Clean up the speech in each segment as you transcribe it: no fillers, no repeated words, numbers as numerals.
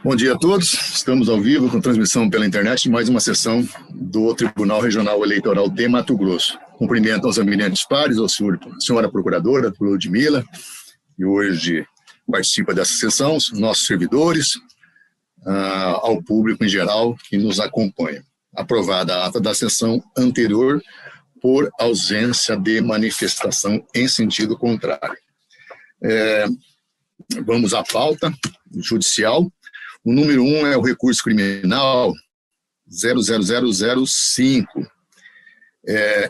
Bom dia a todos, estamos ao vivo com transmissão pela internet, mais uma sessão do Tribunal Regional Eleitoral de Mato Grosso. Cumprimento aos eminentes pares, à senhora procuradora, Ludmila, que hoje participa dessa sessão, os nossos servidores, ao público em geral que nos acompanha. Aprovada a ata da sessão anterior por ausência de manifestação em sentido contrário. Vamos à pauta judicial. O número 1 é o recurso criminal 00005.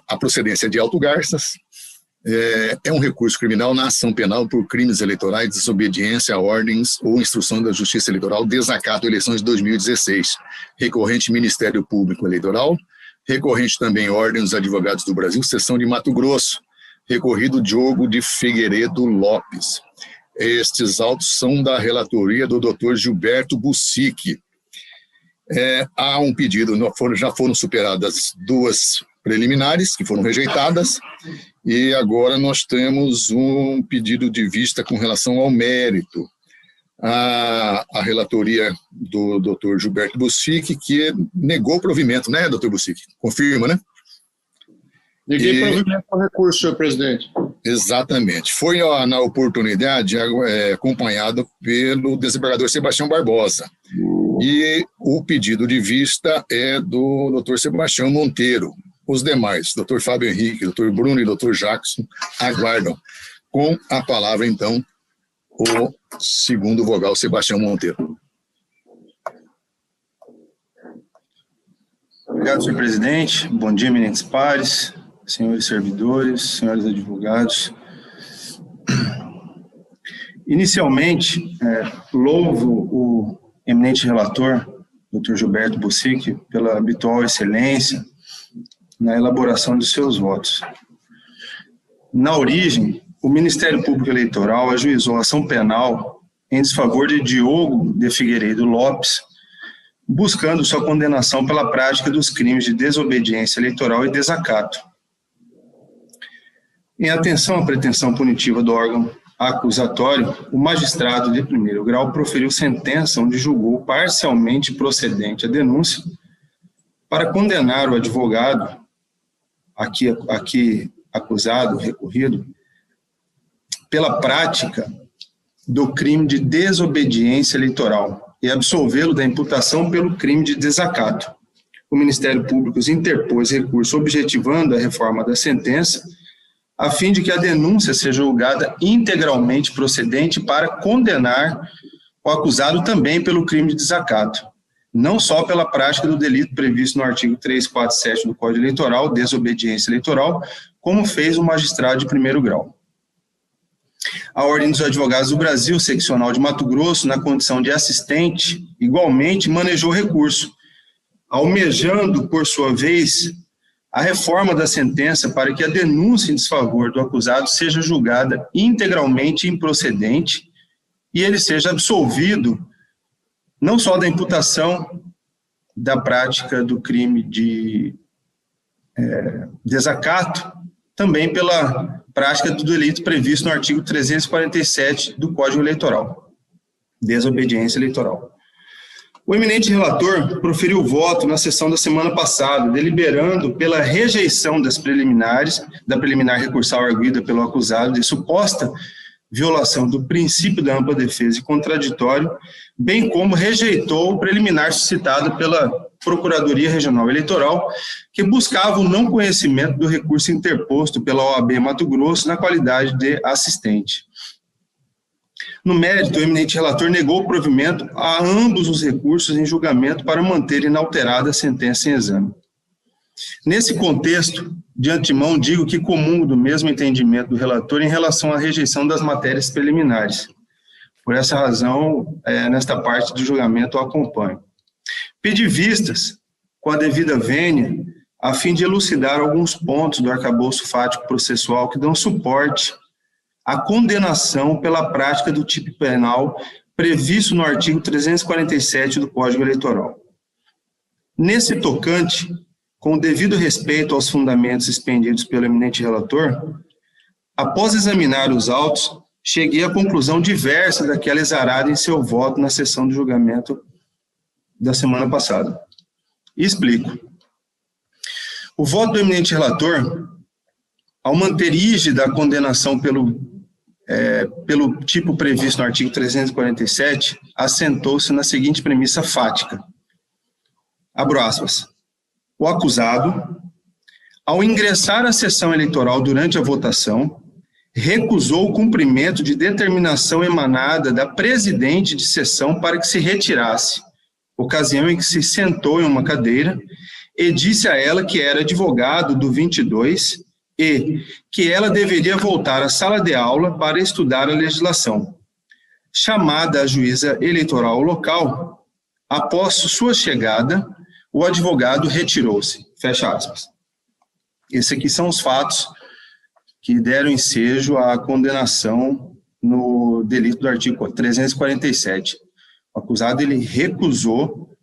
A procedência de Alto Garças. É um recurso criminal na ação penal por crimes eleitorais, desobediência a ordens ou instrução da Justiça Eleitoral, desacato eleições de 2016. Recorrente Ministério Público Eleitoral. Recorrente também Ordem dos Advogados do Brasil, seção de Mato Grosso. Recorrido Diogo de Figueiredo Lopes. Estes autos são da relatoria do Dr. Gilberto Bussic. Há um pedido, já foram superadas duas preliminares, que foram rejeitadas, e agora nós temos um pedido de vista com relação ao mérito. A relatoria do Dr. Gilberto Bussic, que negou o provimento, né, Dr. Bussic? Confirma, né? Neguei provimento ao recurso, senhor presidente. Exatamente. Foi na oportunidade acompanhado pelo desembargador Sebastião Barbosa. E o pedido de vista é do Dr. Sebastião Monteiro. Os demais, Dr. Fábio Henrique, Dr. Bruno e Dr. Jackson, aguardam. Com a palavra, então, o segundo vogal, Sebastião Monteiro. Obrigado, senhor presidente. Bom dia, eminentes pares, senhores servidores, senhores advogados. Inicialmente, louvo o eminente relator, Dr. Gilberto Bussic, pela habitual excelência na elaboração de seus votos. Na origem, o Ministério Público Eleitoral ajuizou a ação penal em desfavor de Diogo de Figueiredo Lopes, buscando sua condenação pela prática dos crimes de desobediência eleitoral e desacato. Em atenção à pretensão punitiva do órgão acusatório, o magistrado de primeiro grau proferiu sentença onde julgou parcialmente procedente a denúncia para condenar o advogado, aqui acusado, recorrido, pela prática do crime de desobediência eleitoral e absolvê-lo da imputação pelo crime de desacato. O Ministério Público interpôs recurso objetivando a reforma da sentença, a fim de que a denúncia seja julgada integralmente procedente para condenar o acusado também pelo crime de desacato, não só pela prática do delito previsto no artigo 347 do Código Eleitoral, desobediência eleitoral, como fez o magistrado de primeiro grau. A Ordem dos Advogados do Brasil, seccional de Mato Grosso, na condição de assistente, igualmente manejou recurso, almejando, por sua vez, a reforma da sentença para que a denúncia em desfavor do acusado seja julgada integralmente improcedente e ele seja absolvido não só da imputação da prática do crime de desacato, também pela prática do delito previsto no artigo 347 do Código Eleitoral, desobediência eleitoral. O eminente relator proferiu voto na sessão da semana passada, deliberando pela rejeição da preliminar recursal arguida pelo acusado de suposta violação do princípio da ampla defesa e contraditório, bem como rejeitou o preliminar suscitado pela Procuradoria Regional Eleitoral, que buscava o não conhecimento do recurso interposto pela OAB Mato Grosso na qualidade de assistente. No mérito, o eminente relator negou o provimento a ambos os recursos em julgamento para manter inalterada a sentença em exame. Nesse contexto, de antemão, digo que comungo do mesmo entendimento do relator em relação à rejeição das matérias preliminares. Por essa razão, nesta parte do julgamento, eu acompanho. Pedi vistas, com a devida vênia, a fim de elucidar alguns pontos do arcabouço fático processual que dão suporte à condenação pela prática do tipo penal previsto no artigo 347 do Código Eleitoral. Nesse tocante, com o devido respeito aos fundamentos expendidos pelo eminente relator, após examinar os autos, cheguei à conclusão diversa daquela exarada em seu voto na sessão de julgamento da semana passada. E explico. O voto do eminente relator, ao manter rígida a condenação pelo tipo previsto no artigo 347, assentou-se na seguinte premissa fática. Abro aspas. O acusado, ao ingressar à sessão eleitoral durante a votação, recusou o cumprimento de determinação emanada da presidente de sessão para que se retirasse, ocasião em que se sentou em uma cadeira e disse a ela que era advogado do 22 e que ela deveria voltar à sala de aula para estudar a legislação. Chamada a juíza eleitoral local, após sua chegada, o advogado retirou-se. Fecha aspas. Esses aqui são os fatos que deram ensejo à condenação no delito do artigo 347. O acusado, ele recusou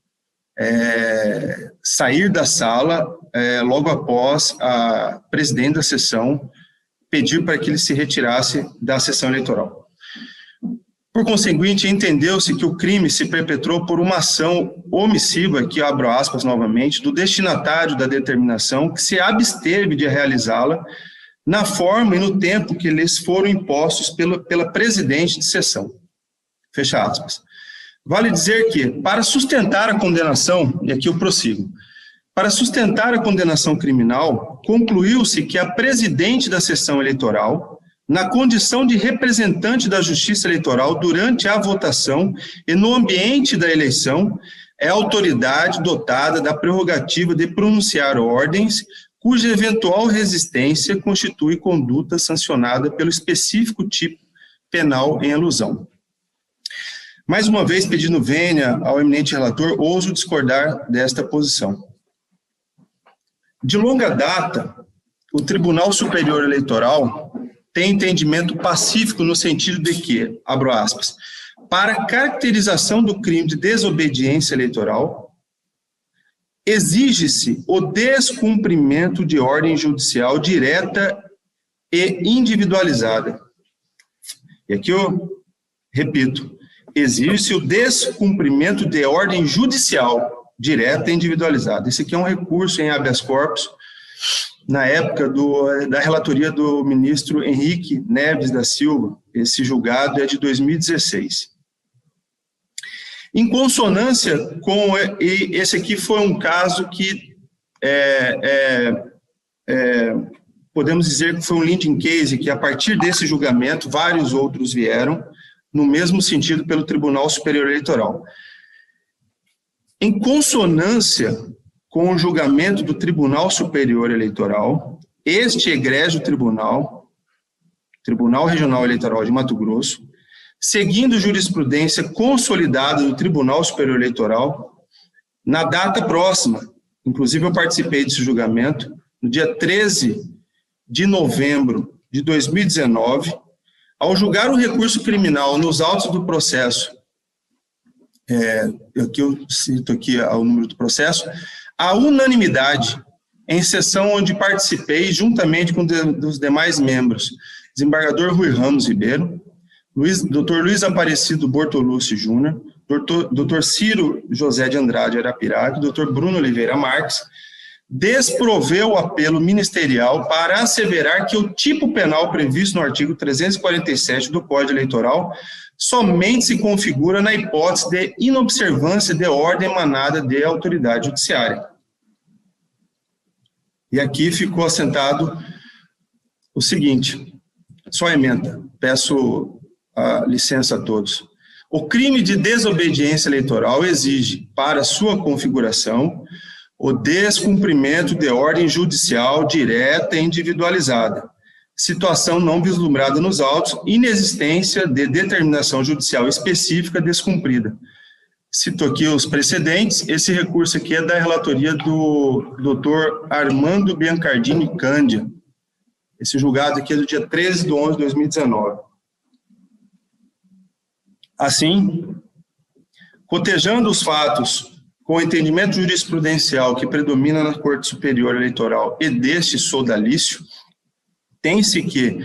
sair da sala logo após a presidente da sessão pedir para que ele se retirasse da sessão eleitoral. Por conseguinte, entendeu-se que o crime se perpetrou por uma ação omissiva, aqui abro aspas novamente, do destinatário da determinação que se absteve de realizá-la na forma e no tempo que lhes foram impostos pela presidente de sessão. Fecha aspas. Vale dizer que, para sustentar a condenação, e aqui eu prossigo, para sustentar a condenação criminal, concluiu-se que a presidente da sessão eleitoral, na condição de representante da Justiça Eleitoral durante a votação e no ambiente da eleição, é autoridade dotada da prerrogativa de pronunciar ordens cuja eventual resistência constitui conduta sancionada pelo específico tipo penal em alusão. Mais uma vez, pedindo vênia ao eminente relator, ouso discordar desta posição. De longa data, o Tribunal Superior Eleitoral tem entendimento pacífico no sentido de que, abro aspas, para a caracterização do crime de desobediência eleitoral, exige-se o descumprimento de ordem judicial direta e individualizada. E aqui eu repito, exige-se o descumprimento de ordem judicial direta e individualizada. Esse aqui é um recurso em habeas corpus, na época da relatoria do ministro Henrique Neves da Silva. Esse julgado é de 2016. Em consonância com... Esse aqui foi um caso que podemos dizer que foi um leading case, que a partir desse julgamento, vários outros vieram, no mesmo sentido pelo Tribunal Superior Eleitoral. Em consonância com o julgamento do Tribunal Superior Eleitoral, este egrégio Tribunal Regional Eleitoral de Mato Grosso, seguindo jurisprudência consolidada do Tribunal Superior Eleitoral, na data próxima, inclusive eu participei desse julgamento, no dia 13 de novembro de 2019, ao julgar o recurso criminal nos autos do processo, aqui eu cito aqui o número do processo, a unanimidade, em sessão onde participei juntamente com os demais membros, desembargador Rui Ramos Ribeiro, Dr. Luiz Aparecido Bortolucci Júnior, Dr. Ciro José de Andrade Arapiraca, Dr. Bruno Oliveira Marques, desproveu o apelo ministerial para asseverar que o tipo penal previsto no artigo 347 do Código Eleitoral somente se configura na hipótese de inobservância de ordem emanada de autoridade judiciária. E aqui ficou assentado o seguinte, só emenda, peço a licença a todos. O crime de desobediência eleitoral exige, para sua configuração, o descumprimento de ordem judicial direta e individualizada, situação não vislumbrada nos autos, inexistência de determinação judicial específica descumprida. Cito aqui os precedentes, esse recurso aqui é da relatoria do Dr. Armando Biancardini Cândia. Esse julgado aqui é do dia 13 de 11 de 2019. Assim, cotejando os fatos com o entendimento jurisprudencial que predomina na Corte Superior Eleitoral e deste sodalício, tem-se que,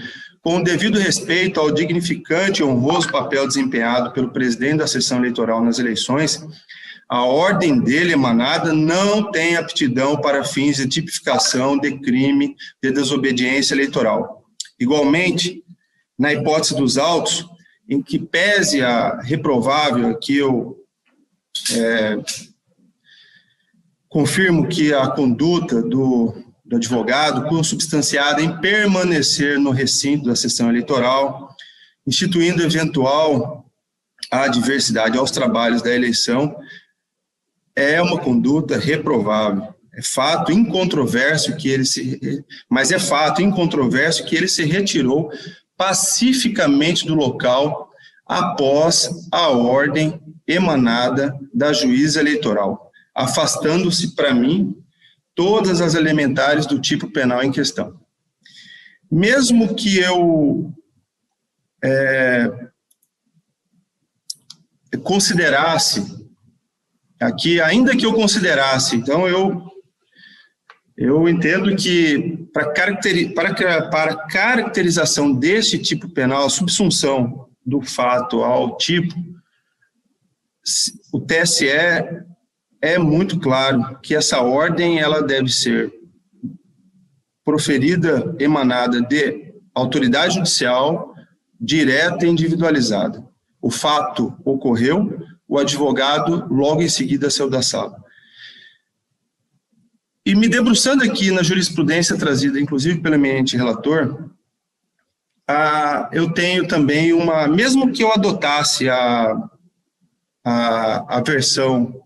com o devido respeito ao dignificante e honroso papel desempenhado pelo presidente da sessão eleitoral nas eleições, a ordem dele emanada não tem aptidão para fins de tipificação de crime de desobediência eleitoral. Igualmente, na hipótese dos autos, em que pese a reprovável, que eu confirmo que a conduta do advogado consubstanciada em permanecer no recinto da sessão eleitoral, instituindo eventual adversidade aos trabalhos da eleição, é uma conduta reprovável. É fato incontroverso que ele se retirou pacificamente do local após a ordem emanada da juíza eleitoral, afastando-se, para mim, todas as elementares do tipo penal em questão. Mesmo que eu considerasse, aqui, ainda que eu considerasse, então eu entendo que para caracterização desse tipo penal, a subsunção do fato ao tipo, o TSE é muito claro que essa ordem ela deve ser proferida, emanada de autoridade judicial, direta e individualizada. O fato ocorreu, o advogado logo em seguida saiu da sala. E me debruçando aqui na jurisprudência trazida, inclusive pelo eminente relator, eu tenho também mesmo que eu adotasse a versão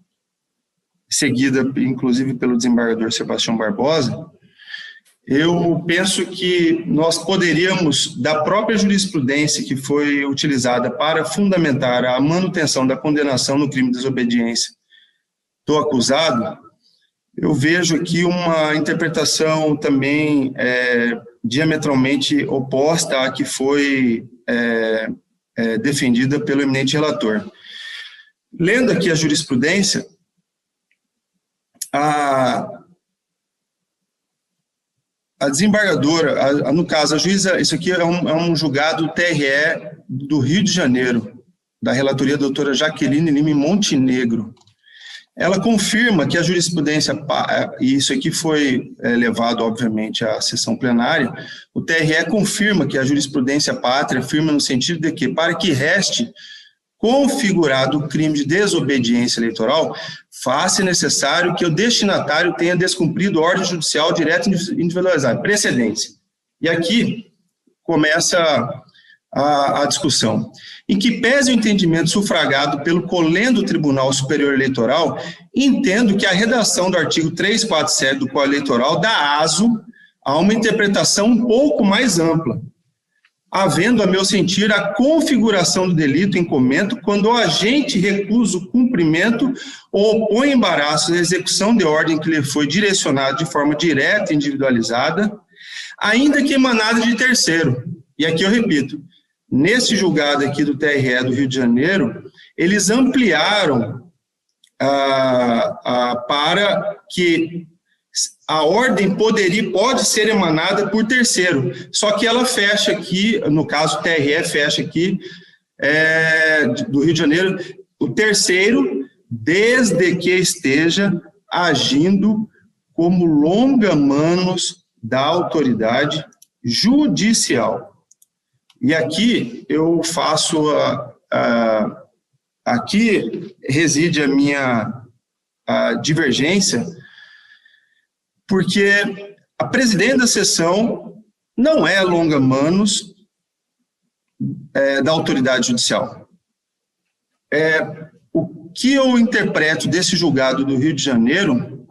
seguida, inclusive, pelo desembargador Sebastião Barbosa, eu penso que nós poderíamos, da própria jurisprudência que foi utilizada para fundamentar a manutenção da condenação no crime de desobediência do acusado, eu vejo aqui uma interpretação também diametralmente oposta à que foi defendida pelo eminente relator. Lendo aqui a jurisprudência, a desembargadora, no caso, a juíza, isso aqui é um julgado TRE do Rio de Janeiro, da relatoria da doutora Jaqueline Lima Montenegro. Ela confirma que a jurisprudência, e isso aqui foi levado, obviamente, à sessão plenária, o TRE confirma que a jurisprudência pátria afirma no sentido de que, para que reste configurado o crime de desobediência eleitoral, faz-se necessário que o destinatário tenha descumprido ordem judicial direta e individualizada, precedência. E aqui começa a discussão. Em que pese o entendimento sufragado pelo colendo Tribunal Superior Eleitoral, entendo que a redação do artigo 347 do Código Eleitoral dá aso a uma interpretação um pouco mais ampla, havendo, a meu sentir, a configuração do delito em comento quando o agente recusa o cumprimento ou põe embaraço na execução de ordem que lhe foi direcionada de forma direta e individualizada, ainda que emanada de terceiro. E aqui eu repito, nesse julgado aqui do TRE do Rio de Janeiro, eles ampliaram para que a ordem pode ser emanada por terceiro, só que ela fecha aqui, no caso o TRE fecha aqui, do Rio de Janeiro, o terceiro, desde que esteja agindo como longa-manos da autoridade judicial. E aqui eu faço, aqui reside a minha divergência, porque a presidente da sessão não é longa-manos da autoridade judicial. O que eu interpreto desse julgado do Rio de Janeiro,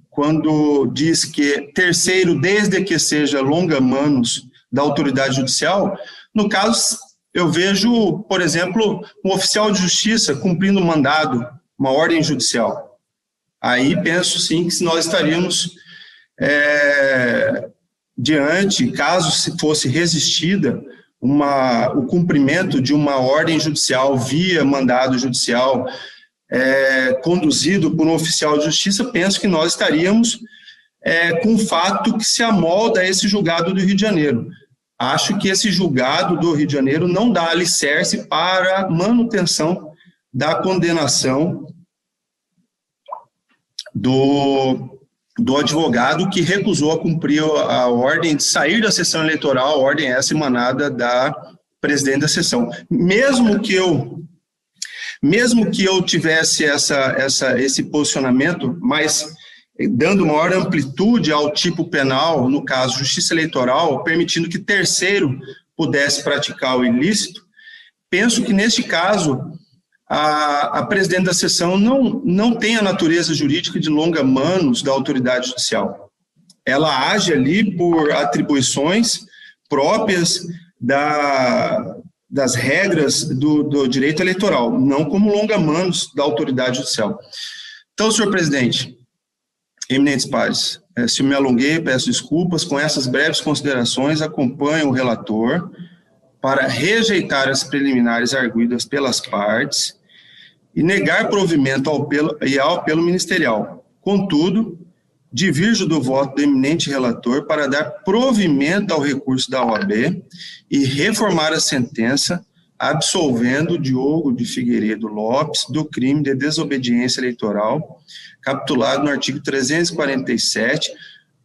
quando diz que terceiro, desde que seja longa-manos da autoridade judicial, no caso, eu vejo, por exemplo, um oficial de justiça cumprindo um mandado, uma ordem judicial. Aí penso, sim, que nós estaríamos diante, caso se fosse resistida o cumprimento de uma ordem judicial via mandado judicial conduzido por um oficial de justiça, penso que nós estaríamos com um fato que se amolda a esse julgado do Rio de Janeiro. acho que esse julgado do Rio de Janeiro não dá alicerce para manutenção da condenação do advogado que recusou a cumprir a ordem de sair da sessão eleitoral, a ordem essa emanada da presidente da sessão. Mesmo que eu tivesse esse posicionamento, mas dando maior amplitude ao tipo penal, no caso, justiça eleitoral, permitindo que terceiro pudesse praticar o ilícito, penso que, neste caso, a presidente da sessão não tem a natureza jurídica de longa manus da autoridade judicial. Ela age ali por atribuições próprias das regras do direito eleitoral, não como longa manus da autoridade judicial. Então, senhor presidente, eminentes pares, se eu me alonguei, peço desculpas. Com essas breves considerações, acompanho o relator para rejeitar as preliminares arguidas pelas partes e negar provimento ao apelo ministerial. Contudo, divirjo do voto do eminente relator para dar provimento ao recurso da OAB e reformar a sentença absolvendo Diogo de Figueiredo Lopes do crime de desobediência eleitoral, capitulado no artigo 347,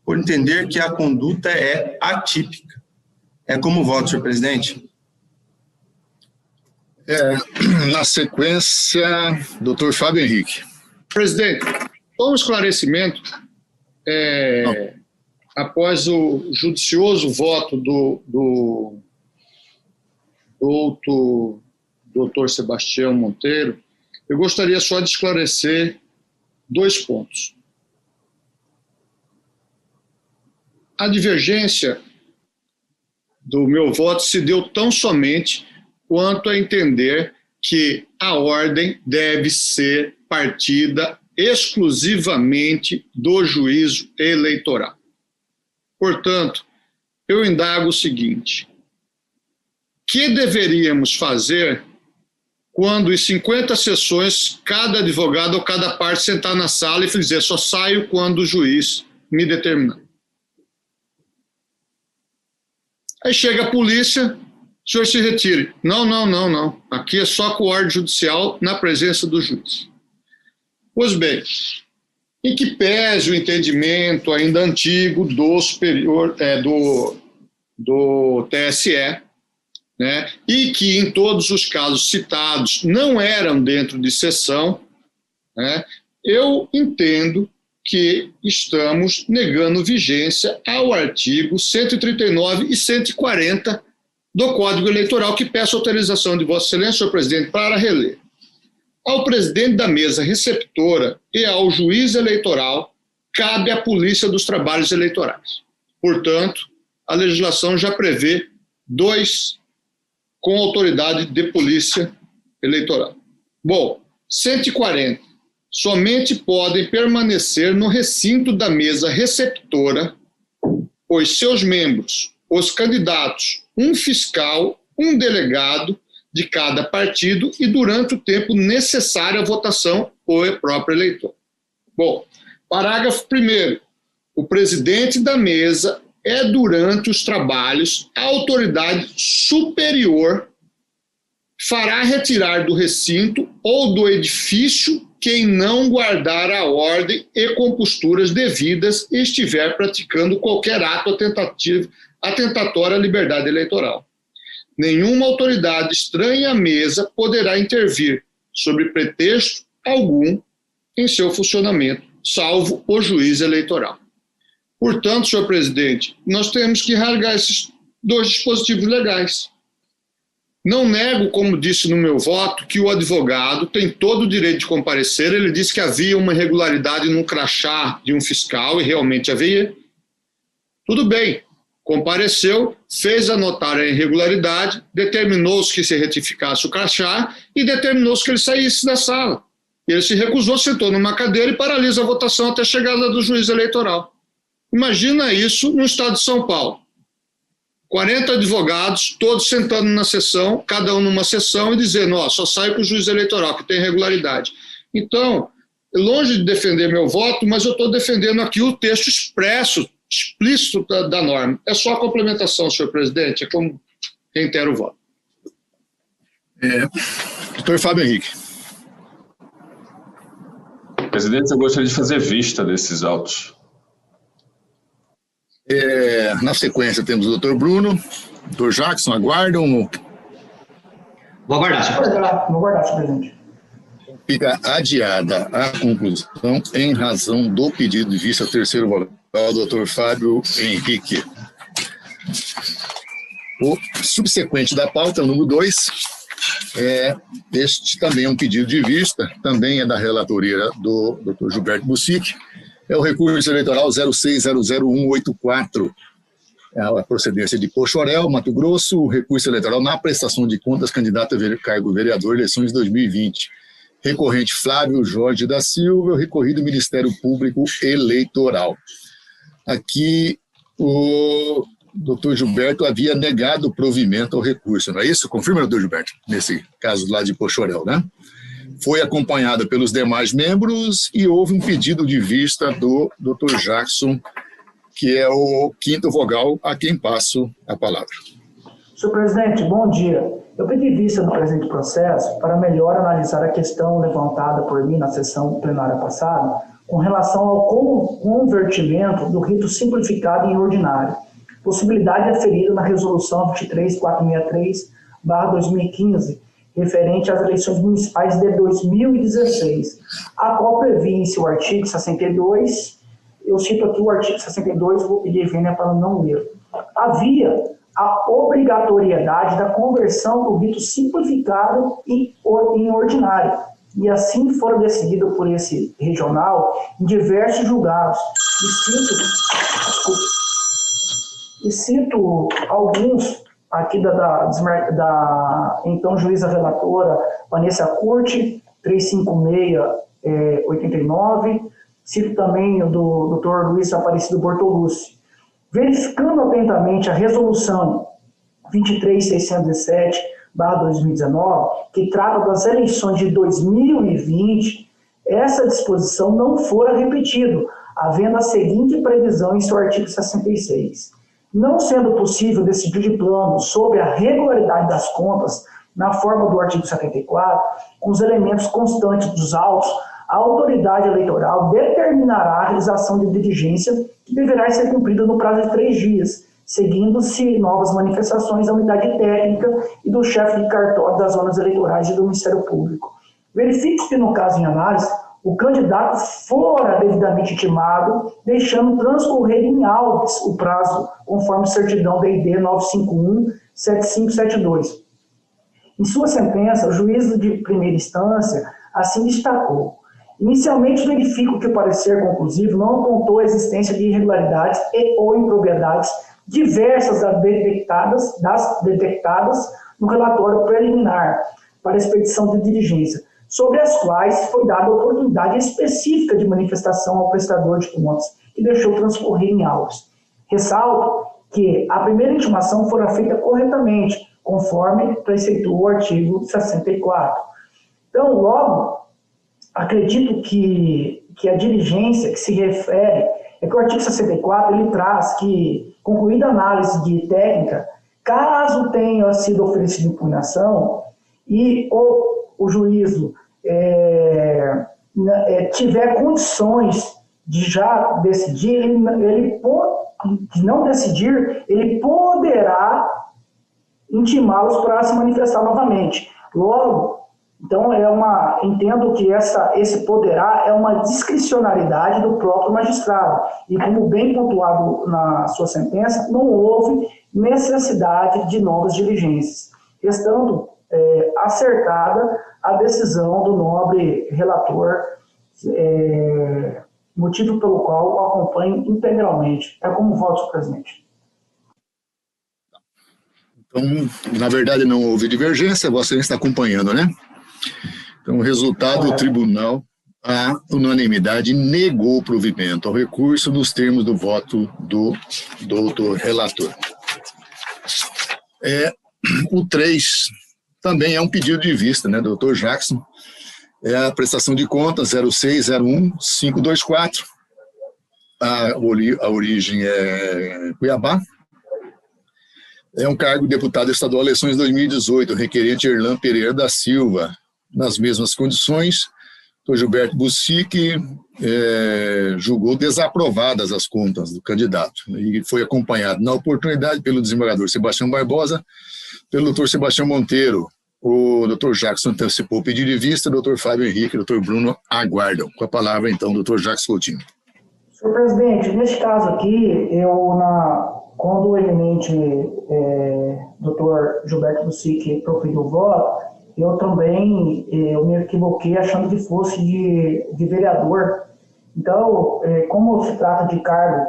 por entender que a conduta é atípica. É como voto, senhor presidente? Na sequência, doutor Fábio Henrique. Presidente, só um esclarecimento. Após o judicioso voto do doutor Sebastião Monteiro, eu gostaria só de esclarecer 2 pontos. A divergência do meu voto se deu tão somente quanto a entender que a ordem deve ser partida exclusivamente do juízo eleitoral. Portanto, eu indago o seguinte: que deveríamos fazer quando em 50 sessões cada advogado ou cada parte sentar na sala e dizer só saio quando o juiz me determinar? Aí chega a polícia, o senhor se retire. Não. Aqui é só com ordem judicial na presença do juiz. Pois bem, em que pese o entendimento ainda antigo do superior, do TSE, né, e que em todos os casos citados não eram dentro de sessão, né, eu entendo que estamos negando vigência ao artigo 139 e 140 do Código Eleitoral, que peço autorização de Vossa Excelência, senhor presidente, para reler. Ao presidente da mesa receptora e ao juiz eleitoral cabe a polícia dos trabalhos eleitorais. Portanto, a legislação já prevê 2 com autoridade de polícia eleitoral. Bom, 140. Somente podem permanecer no recinto da mesa receptora, pois seus membros, os candidatos, um fiscal, um delegado de cada partido e durante o tempo necessário à votação ou próprio eleitor. Bom, parágrafo 1º. O presidente da mesa é, durante os trabalhos, a autoridade superior fará retirar do recinto ou do edifício quem não guardar a ordem e composturas devidas e estiver praticando qualquer ato atentatório à liberdade eleitoral. Nenhuma autoridade estranha à mesa poderá intervir, sob pretexto algum, em seu funcionamento, salvo o juiz eleitoral. Portanto, senhor presidente, nós temos que rasgar esses 2 dispositivos legais. Não nego, como disse no meu voto, que o advogado tem todo o direito de comparecer. Ele disse que havia uma irregularidade no crachá de um fiscal, e realmente havia. Tudo bem, compareceu, fez anotar a irregularidade, determinou-se que se retificasse o crachá e determinou-se que ele saísse da sala. Ele se recusou, sentou numa cadeira e paralisa a votação até a chegada do juiz eleitoral. Imagina isso no estado de São Paulo. 40 advogados, todos sentando na sessão, cada um numa sessão, e dizendo, só saio com o juiz eleitoral, que tem irregularidade. Então, longe de defender meu voto, mas eu estou defendendo aqui o texto expresso explícito da norma. É só a complementação, senhor presidente, é como reitero o voto. Doutor Fábio Henrique. Presidente, eu gostaria de fazer vista desses autos. Na sequência, temos o doutor Bruno, doutor Jackson, aguardam. Vou aguardar, senhor presidente. Vou aguardar, senhor presidente. Fica adiada a conclusão em razão do pedido de vista terceiro vogal do doutor Fábio Henrique. O subsequente da pauta, número 2, este também é um pedido de vista, também é da relatoria do doutor Gilberto Bussic, é o recurso eleitoral 06000184, a procedência de Pochorel, Mato Grosso, o recurso eleitoral na prestação de contas candidato a cargo vereador, eleições 2020. Recorrente Flávio Jorge da Silva, recorrido Ministério Público Eleitoral. Aqui, o doutor Gilberto havia negado o provimento ao recurso, não é isso? Confirma, doutor Gilberto, nesse caso lá de Pochorel, né? Foi acompanhada pelos demais membros e houve um pedido de vista do doutor Jackson, que é o quinto vogal, a quem passo a palavra. Senhor presidente, bom dia. Eu pedi vista no presente processo para melhor analisar a questão levantada por mim na sessão plenária passada com relação ao convertimento do rito simplificado em ordinário, possibilidade aferida na resolução 23463/2015, referente às eleições municipais de 2016, a qual previa em seu artigo 62, eu cito aqui o artigo 62, vou pedir vênia para não ler. Havia a obrigatoriedade da conversão do rito simplificado em ordinário, e assim foram decidido por esse regional em diversos julgados. E cito alguns aqui da então juíza relatora Vanessa Curti, 356-89, cito também o do Dr. Luiz Aparecido Bortolucci. Verificando atentamente a resolução 23607/2019, que trata das eleições de 2020, essa disposição não fora repetida, havendo a seguinte previsão em seu artigo 66. Não sendo possível decidir de plano sobre a regularidade das contas na forma do artigo 74, com os elementos constantes dos autos, a autoridade eleitoral determinará a realização de diligência que deverá ser cumprida no prazo de 3 dias, seguindo-se novas manifestações da unidade técnica e do chefe de cartório das zonas eleitorais e do Ministério Público. Verifique que, no caso em análise, o candidato fora devidamente intimado, deixando transcorrer em autos o prazo, conforme certidão DID 951-7572. Em sua sentença, o juízo de primeira instância assim destacou: inicialmente, verifico que o parecer conclusivo não apontou a existência de irregularidades ou impropriedades diversas das detectadas no relatório preliminar para expedição de diligência, sobre as quais foi dada oportunidade específica de manifestação ao prestador de contas, que deixou transcorrer em autos. Ressalto que a primeira intimação fora feita corretamente, conforme preceitou o artigo 64. Então, logo, acredito que a diligência que se refere é que o artigo 64 ele traz que, concluída a análise de técnica, caso tenha sido oferecida impugnação e o juízo tiver condições de já decidir, de não decidir, ele poderá intimá-los para se manifestar novamente. Logo, então, entendo que esse poderá é uma discricionariedade do próprio magistrado. E como bem pontuado na sua sentença, não houve necessidade de novas diligências, estando acertada a decisão do nobre relator, motivo pelo qual o acompanho integralmente. É como voto, senhor presidente. Então, na verdade, não houve divergência, você está acompanhando, né? Então, o resultado do tribunal, a unanimidade, negou o provimento ao recurso nos termos do voto do doutor relator. O 3 também é um pedido de vista, né, doutor Jackson? É a prestação de contas 0601-524, a origem é Cuiabá. É um cargo de deputado estadual eleições 2018, requerente Erlan Pereira da Silva. Nas mesmas condições, o Gilberto Bussic julgou desaprovadas as contas do candidato e foi acompanhado na oportunidade pelo desembargador Sebastião Barbosa, pelo doutor Sebastião Monteiro. O doutor Jackson antecipou o pedido de vista, o doutor Fábio Henrique e o doutor Bruno aguardam. Com a palavra, então, doutor Jacques Coutinho. Senhor presidente, neste caso aqui, quando o eminente doutor Gilberto Bussic proferiu o voto, eu também me equivoquei achando que fosse de vereador. Então, como se trata de cargo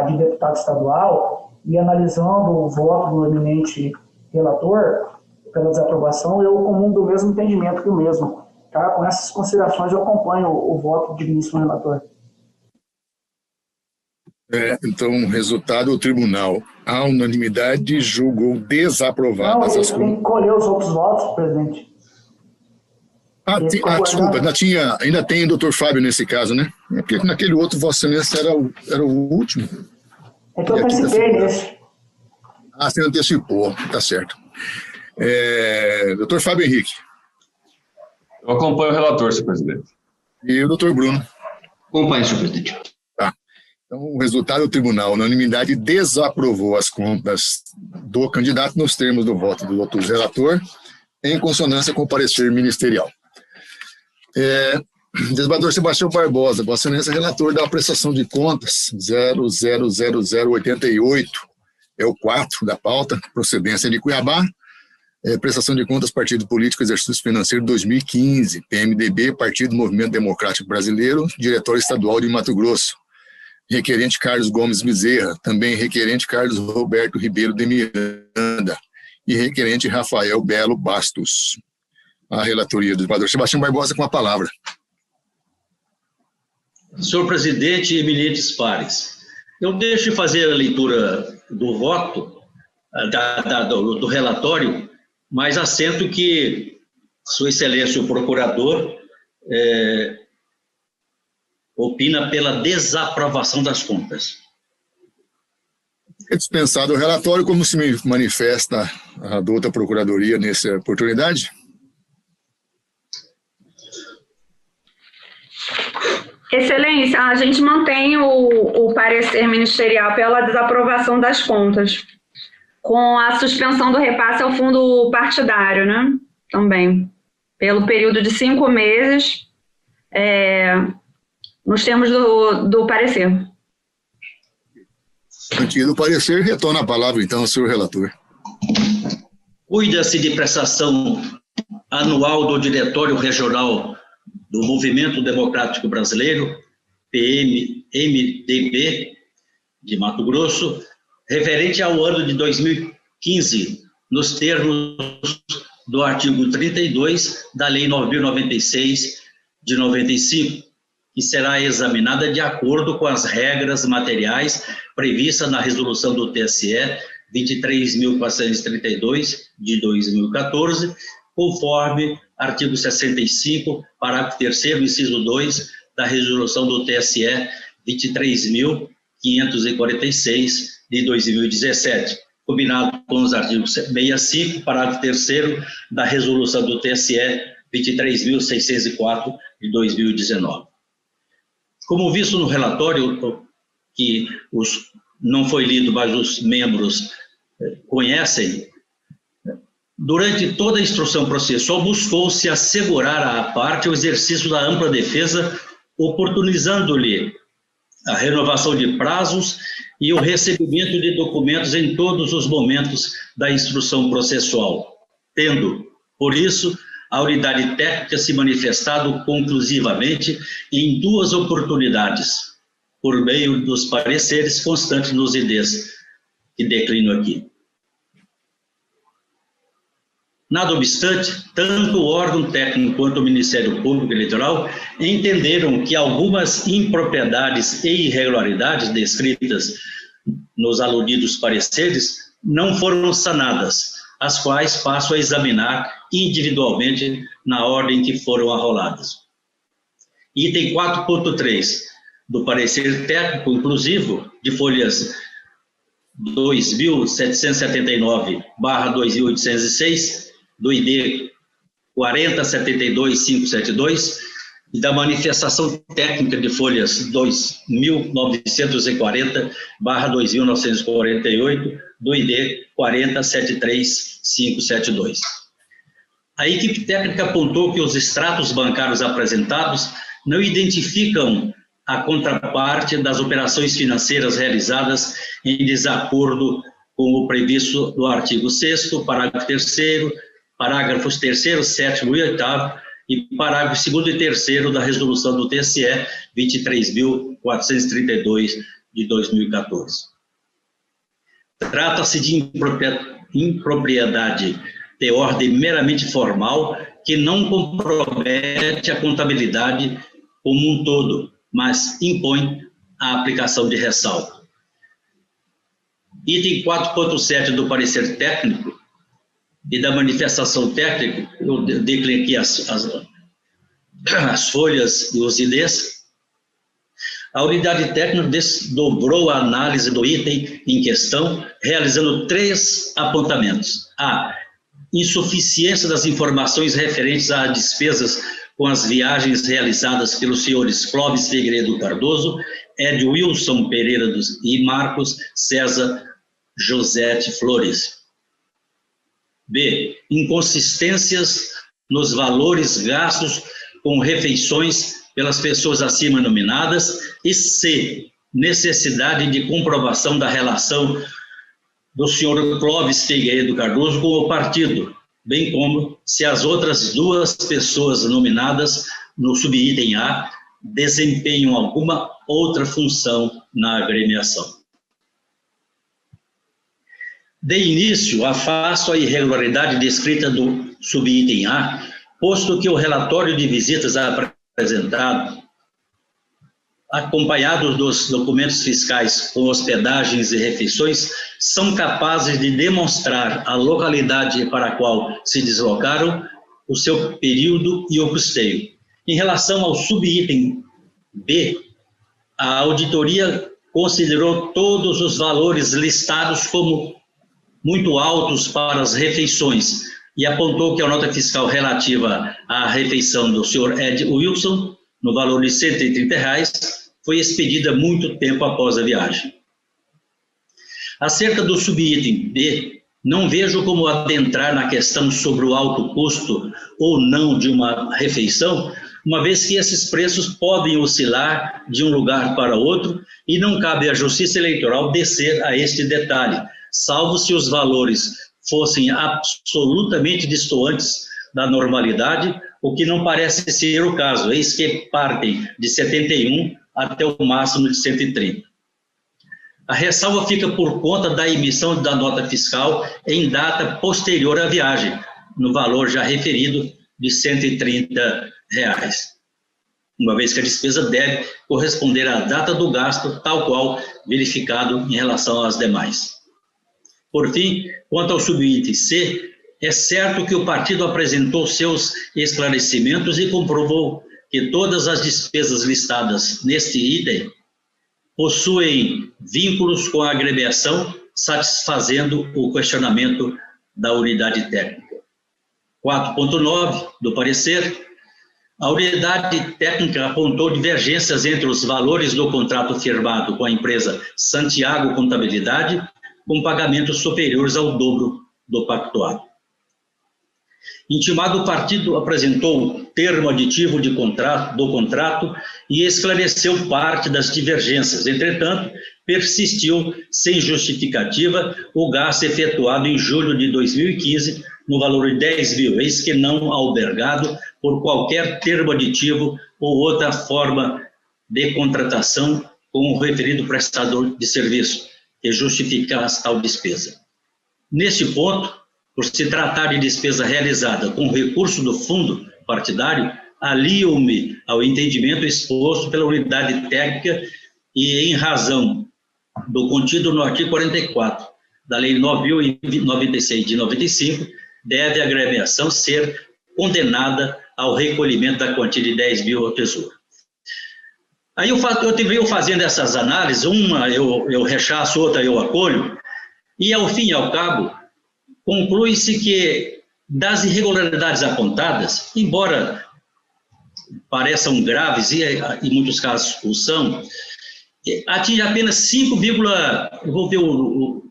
de deputado estadual, e analisando o voto do eminente relator pela desaprovação, eu comungo do mesmo entendimento que o mesmo. Tá? Com essas considerações, eu acompanho o voto do digníssimo relator. Então, resultado, o tribunal, à unanimidade, julgou desaprovadas as contas. Não, tem que colher os outros votos, presidente. Desculpa, ainda tem o doutor Fábio nesse caso, né? É porque naquele outro, Vossa Excelência era o último. É que eu antecipei nesse. Você antecipou, tá certo. Doutor Fábio Henrique. Eu acompanho o relator, senhor presidente. E o doutor Bruno. Acompanho, senhor presidente. Tá. Então, o resultado do tribunal, unanimidade, desaprovou as contas do candidato nos termos do voto do doutor relator, em consonância com o parecer ministerial. Desembargador Sebastião Barbosa, Vossa Excelência, relator da prestação de contas 000088, é o 4 da pauta, procedência de Cuiabá, prestação de contas Partido Político Exercício Financeiro 2015, PMDB, Partido Movimento Democrático Brasileiro, Diretório Estadual de Mato Grosso, requerente Carlos Gomes Bezerra, também requerente Carlos Roberto Ribeiro de Miranda e requerente Rafael Belo Bastos. A relatoria do desembargador Sebastião Barbosa com a palavra. Senhor presidente e eminentes pares, eu deixo de fazer a leitura do voto, do relatório, mas assento que Sua Excelência o Procurador opina pela desaprovação das contas. É dispensado o relatório, como se manifesta a douta Procuradoria nessa oportunidade? Excelência, a gente mantém o parecer ministerial pela desaprovação das contas, com a suspensão do repasse ao fundo partidário, né? Também, pelo período de 5 meses, nos termos do parecer. Mantido o parecer, retorna a palavra, então, ao senhor relator. Cuida-se de prestação anual do Diretório Regional do Movimento Democrático Brasileiro, PMDB, de Mato Grosso, referente ao ano de 2015, nos termos do artigo 32 da Lei 9.096, de 95, que será examinada de acordo com as regras materiais previstas na resolução do TSE 23.432, de 2014, conforme artigo 65, parágrafo 3º, inciso 2, da resolução do TSE 23.546, de 2017, combinado com os artigos 65, parágrafo 3º, da resolução do TSE 23.604, de 2019. Como visto no relatório, que não foi lido, mas os membros conhecem, durante toda a instrução processual, buscou-se assegurar à parte o exercício da ampla defesa, oportunizando-lhe a renovação de prazos e o recebimento de documentos em todos os momentos da instrução processual, tendo, por isso, a unidade técnica se manifestado conclusivamente em 2 oportunidades, por meio dos pareceres constantes nos IDs, que declino aqui. Nada obstante, tanto o órgão técnico quanto o Ministério Público Eleitoral entenderam que algumas impropriedades e irregularidades descritas nos aludidos pareceres não foram sanadas, as quais passo a examinar individualmente na ordem que foram arroladas. Item 4.3. do parecer técnico inclusivo de folhas 2.779/2806, do ID 40.72.572, e da manifestação técnica de folhas 2.940/2948, do ID 40.73.572. A equipe técnica apontou que os extratos bancários apresentados não identificam a contraparte das operações financeiras realizadas em desacordo com o previsto no artigo 6º, parágrafo 3º, parágrafos 3º, 7º e 8º, e parágrafo 2º e 3º da resolução do TSE 23.432 de 2014. Trata-se de impropriedade de ordem meramente formal que não compromete a contabilidade como um todo, mas impõe a aplicação de ressalva. Item 4.7 do parecer técnico e da manifestação técnica, eu declinei aqui as folhas e os IDs. A unidade técnica desdobrou a análise do item em questão, realizando 3 apontamentos. A insuficiência das informações referentes a despesas com as viagens realizadas pelos senhores Clóvis Figueiredo Cardoso, Ed Wilson Pereira e Marcos César Josete Flores. B. Inconsistências nos valores gastos com refeições pelas pessoas acima nominadas. E C. Necessidade de comprovação da relação do senhor Clóvis Figueiredo Cardoso com o partido, bem como se as outras 2 pessoas nominadas no subitem A desempenham alguma outra função na agremiação. De início, afasto a irregularidade descrita do subitem A, posto que o relatório de visitas apresentado, acompanhados dos documentos fiscais com hospedagens e refeições, são capazes de demonstrar a localidade para a qual se deslocaram, o seu período e o custeio. Em relação ao subitem B, a auditoria considerou todos os valores listados como muito altos para as refeições e apontou que a nota fiscal relativa à refeição do senhor Ed Wilson, no valor de R$ 130, foi expedida muito tempo após a viagem. Acerca do subitem B, não vejo como adentrar na questão sobre o alto custo ou não de uma refeição, uma vez que esses preços podem oscilar de um lugar para outro e não cabe à Justiça Eleitoral descer a este detalhe, salvo se os valores fossem absolutamente distantes da normalidade, o que não parece ser o caso, eis que partem de 71 até o máximo de 130. A ressalva fica por conta da emissão da nota fiscal em data posterior à viagem, no valor já referido de R$ 130, uma vez que a despesa deve corresponder à data do gasto, tal qual verificado em relação às demais. Por fim, quanto ao subitem C, é certo que o partido apresentou seus esclarecimentos e comprovou que todas as despesas listadas neste item possuem vínculos com a agremiação, satisfazendo o questionamento da unidade técnica. 4.9 do parecer, a unidade técnica apontou divergências entre os valores do contrato firmado com a empresa Santiago Contabilidade, com pagamentos superiores ao dobro do pactuado. Intimado, o partido apresentou o termo aditivo do contrato e esclareceu parte das divergências. Entretanto, persistiu sem justificativa o gasto efetuado em julho de 2015 no valor de 10 mil, eis que não albergado por qualquer termo aditivo ou outra forma de contratação com o referido prestador de serviço, que justificasse tal despesa. Neste ponto, por se tratar de despesa realizada com recurso do fundo partidário, alio-me ao entendimento exposto pela unidade técnica e em razão do contido no artigo 44 da Lei 9.096 de 95, deve a agremiação ser condenada ao recolhimento da quantia de 10 mil ao Tesouro. Aí eu venho fazendo essas análises, uma eu rechaço, outra eu acolho, e ao fim e ao cabo, conclui-se que das irregularidades apontadas, embora pareçam graves, e em muitos casos o são, atinge apenas 5, eu vou ver o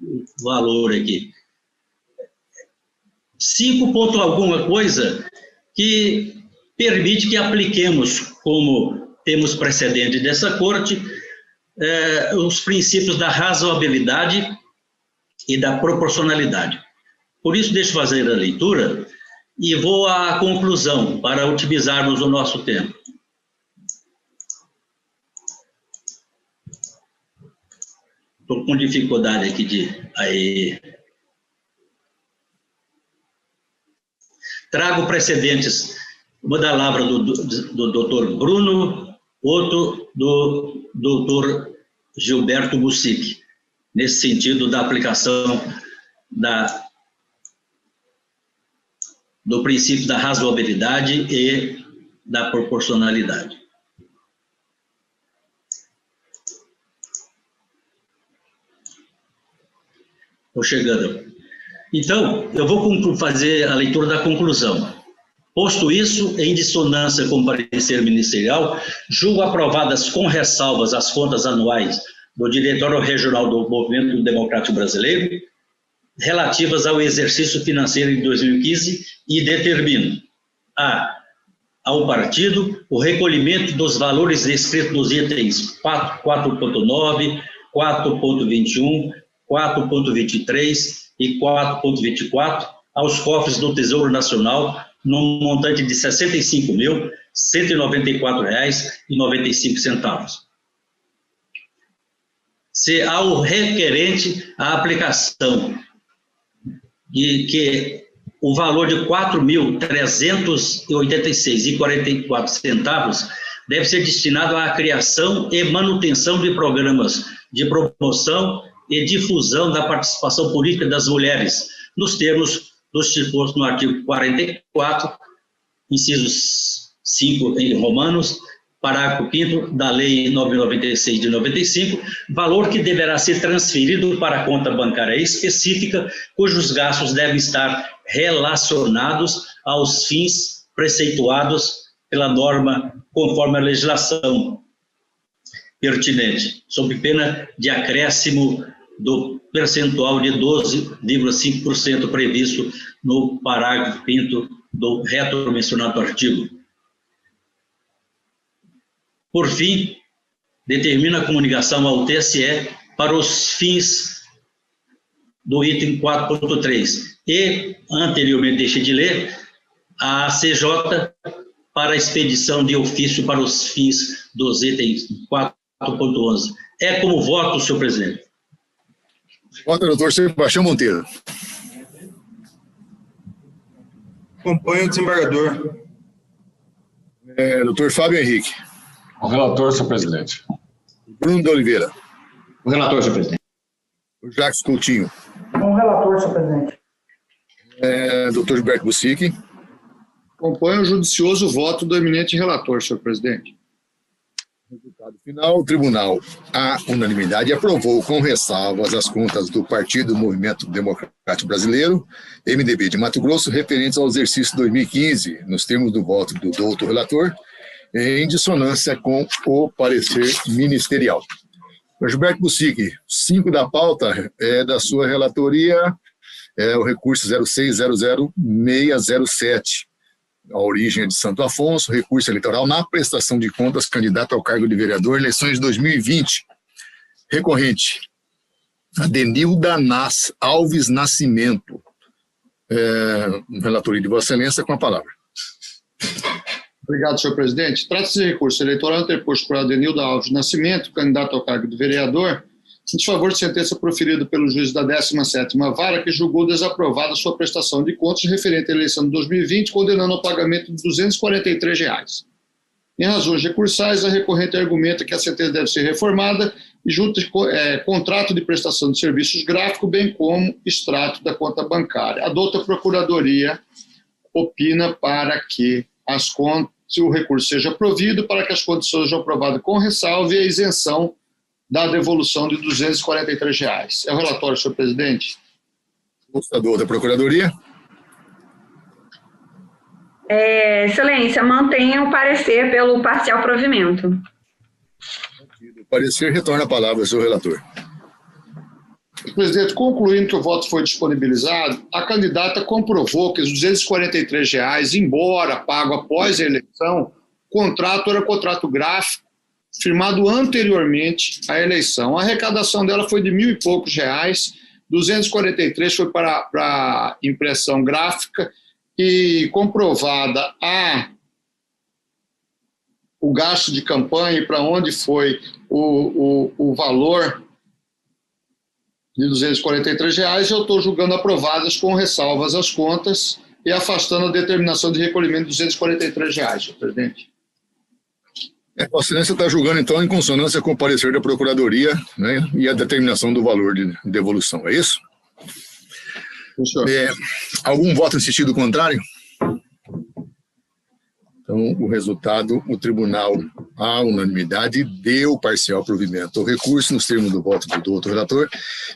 valor aqui, 5 ponto alguma coisa que permite que apliquemos, como temos precedente dessa corte, os princípios da razoabilidade e da proporcionalidade. Por isso, deixo fazer a leitura e vou à conclusão, para otimizarmos o nosso tempo. Estou com dificuldade aqui de... Trago precedentes, uma da lavra do doutor Bruno, outro do doutor Gilberto Bussic, nesse sentido da aplicação do princípio da razoabilidade e da proporcionalidade. Estou chegando. Então, eu vou fazer a leitura da conclusão. Posto isso, em dissonância com o parecer ministerial, julgo aprovadas com ressalvas as contas anuais do Diretório Regional do Movimento Democrático Brasileiro, relativas ao exercício financeiro de 2015, e determino ao partido o recolhimento dos valores descritos nos itens 4.9, 4.21, 4.23 e 4.24 aos cofres do Tesouro Nacional, num montante de R$ 65.194,95. Se ao requerente a aplicação de que o valor de R$ 4.386,44 deve ser destinado à criação e manutenção de programas de promoção e difusão da participação política das mulheres, nos termos dos dispostos no artigo 44, incisos 5 em Romanos, parágrafo 5º da Lei 996 de 95, valor que deverá ser transferido para a conta bancária específica, cujos gastos devem estar relacionados aos fins preceituados pela norma conforme a legislação pertinente, sob pena de acréscimo do percentual de 12,5% previsto no parágrafo 5º do retromencionado artigo. Por fim, determina a comunicação ao TSE para os fins do item 4.3 e, anteriormente deixei de ler, a CJ para a expedição de ofício para os fins dos itens 4.11. É como voto, senhor presidente. Voto, doutor Sebastião Monteiro. Acompanho o desembargador. Doutor Fábio Henrique. O relator, senhor presidente. Bruno de Oliveira. O relator, senhor presidente. O Jacques Coutinho. Com o relator, senhor presidente. Doutor Gilberto Bussic. Acompanho o judicioso voto do eminente relator, senhor presidente. Resultado final, o tribunal, à unanimidade, aprovou com ressalvas as contas do Partido Movimento Democrático Brasileiro, MDB de Mato Grosso, referentes ao exercício 2015, nos termos do voto do doutor relator, em dissonância com o parecer ministerial. Gilberto Bussic, 5 da pauta é da sua relatoria, é o recurso 0600607. A origem é de Santo Afonso, recurso eleitoral na prestação de contas, candidato ao cargo de vereador, eleições de 2020. Recorrente, Adenilda Alves Nascimento. Relatoria de Vossa Excelência, com a palavra. Obrigado, senhor presidente. Trata-se de recurso eleitoral interposto por Adenilda Alves Nascimento, candidato ao cargo de vereador, em desfavor de sentença proferida pelo juiz da 17ª Vara, que julgou desaprovada sua prestação de contas referente à eleição de 2020, condenando ao pagamento de R$ 243. Em razões recursais, a recorrente argumenta que a sentença deve ser reformada e junta contrato de prestação de serviços gráficos, bem como extrato da conta bancária. A douta Procuradoria opina para que as contas se o recurso seja provido para que as condições sejam aprovadas com ressalva e a isenção da devolução de R$ 243. É o relatório, senhor presidente. Consultador da Procuradoria. Excelência, mantenha o parecer pelo parcial provimento. O parecer retorna a palavra ao seu relator. Presidente, concluindo que o voto foi disponibilizado, a candidata comprovou que os R$ 243, embora pago após a eleição, o contrato era contrato gráfico, firmado anteriormente à eleição. A arrecadação dela foi de R$ 1.000 e poucos, 243 foi para impressão gráfica e comprovada o gasto de campanha e para onde foi o valor de R$ 243, eu estou julgando aprovadas com ressalvas as contas e afastando a determinação de recolhimento de R$ 243, senhor presidente. Vossa Excelência está julgando, então, em consonância com o parecer da Procuradoria, né, e a determinação do valor de devolução, é isso? Algum voto em sentido contrário? Então, o resultado, o tribunal, à unanimidade, deu parcial provimento ao recurso, nos termos do voto do outro relator,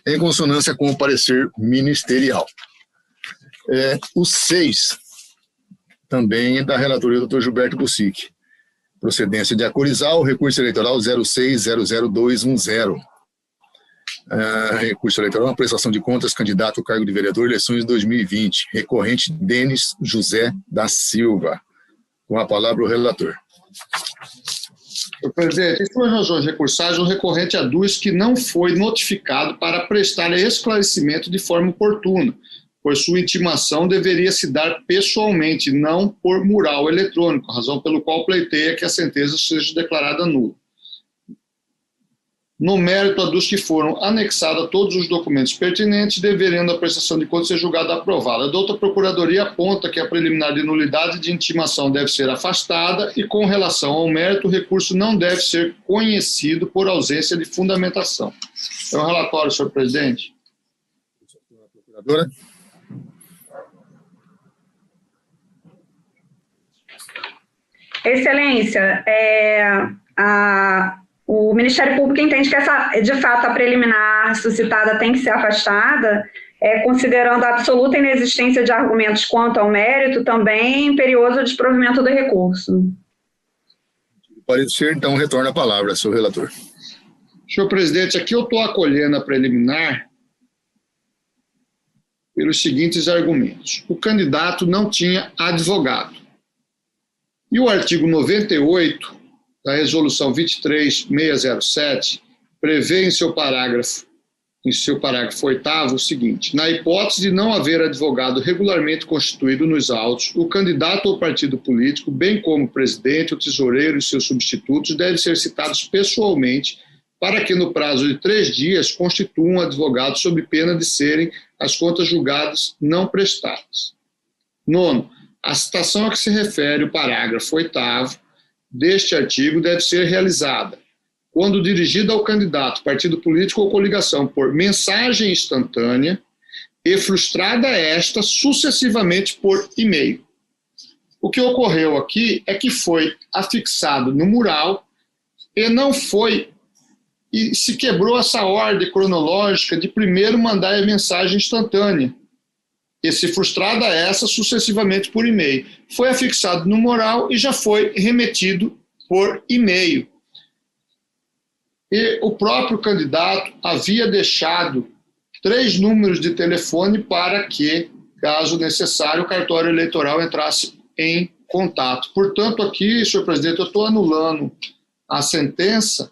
em consonância com o parecer ministerial. O 6, também é da relatoria do Dr. Gilberto Bussic. Procedência de Acorizal, recurso eleitoral 0600210. Recurso eleitoral, prestação de contas, candidato ao cargo de vereador, eleições 2020. Recorrente Denis José da Silva. Com a palavra o relator. Senhor presidente, em suas razões recursais, o recorrente aduz que não foi notificado para prestar esclarecimento de forma oportuna, pois sua intimação deveria se dar pessoalmente, não por mural eletrônico, razão pelo qual pleiteia que a sentença seja declarada nula. No mérito, aduz que foram anexados todos os documentos pertinentes, devendo a prestação de contas ser julgada aprovada. A douta Procuradoria aponta que a preliminar de nulidade de intimação deve ser afastada e, com relação ao mérito, o recurso não deve ser conhecido por ausência de fundamentação. É um relatório, senhor presidente. Procuradora. Excelência, o Ministério Público entende que de fato, a preliminar suscitada tem que ser afastada, considerando a absoluta inexistência de argumentos quanto ao mérito, também imperioso desprovimento do recurso. O parecer, então, retorna a palavra, seu relator. Senhor presidente, aqui eu estou acolhendo a preliminar pelos seguintes argumentos. O candidato não tinha advogado. E o artigo 98 da Resolução 23607 prevê em seu parágrafo 8º o seguinte: na hipótese de não haver advogado regularmente constituído nos autos, o candidato ou partido político, bem como o presidente, o tesoureiro e seus substitutos, devem ser citados pessoalmente para que, no prazo de 3 dias, constituam um advogado sob pena de serem as contas julgadas não prestadas. 9º, a citação a que se refere o parágrafo 8º deste artigo deve ser realizada quando dirigida ao candidato, partido político ou coligação por mensagem instantânea e frustrada esta sucessivamente por e-mail. O que ocorreu aqui é que foi afixado no mural e se quebrou essa ordem cronológica de primeiro mandar a mensagem instantânea e se frustrada essa sucessivamente por e-mail. Foi afixado no mural e já foi remetido por e-mail. E o próprio candidato havia deixado 3 números de telefone para que, caso necessário, o cartório eleitoral entrasse em contato. Portanto, aqui, senhor presidente, eu estou anulando a sentença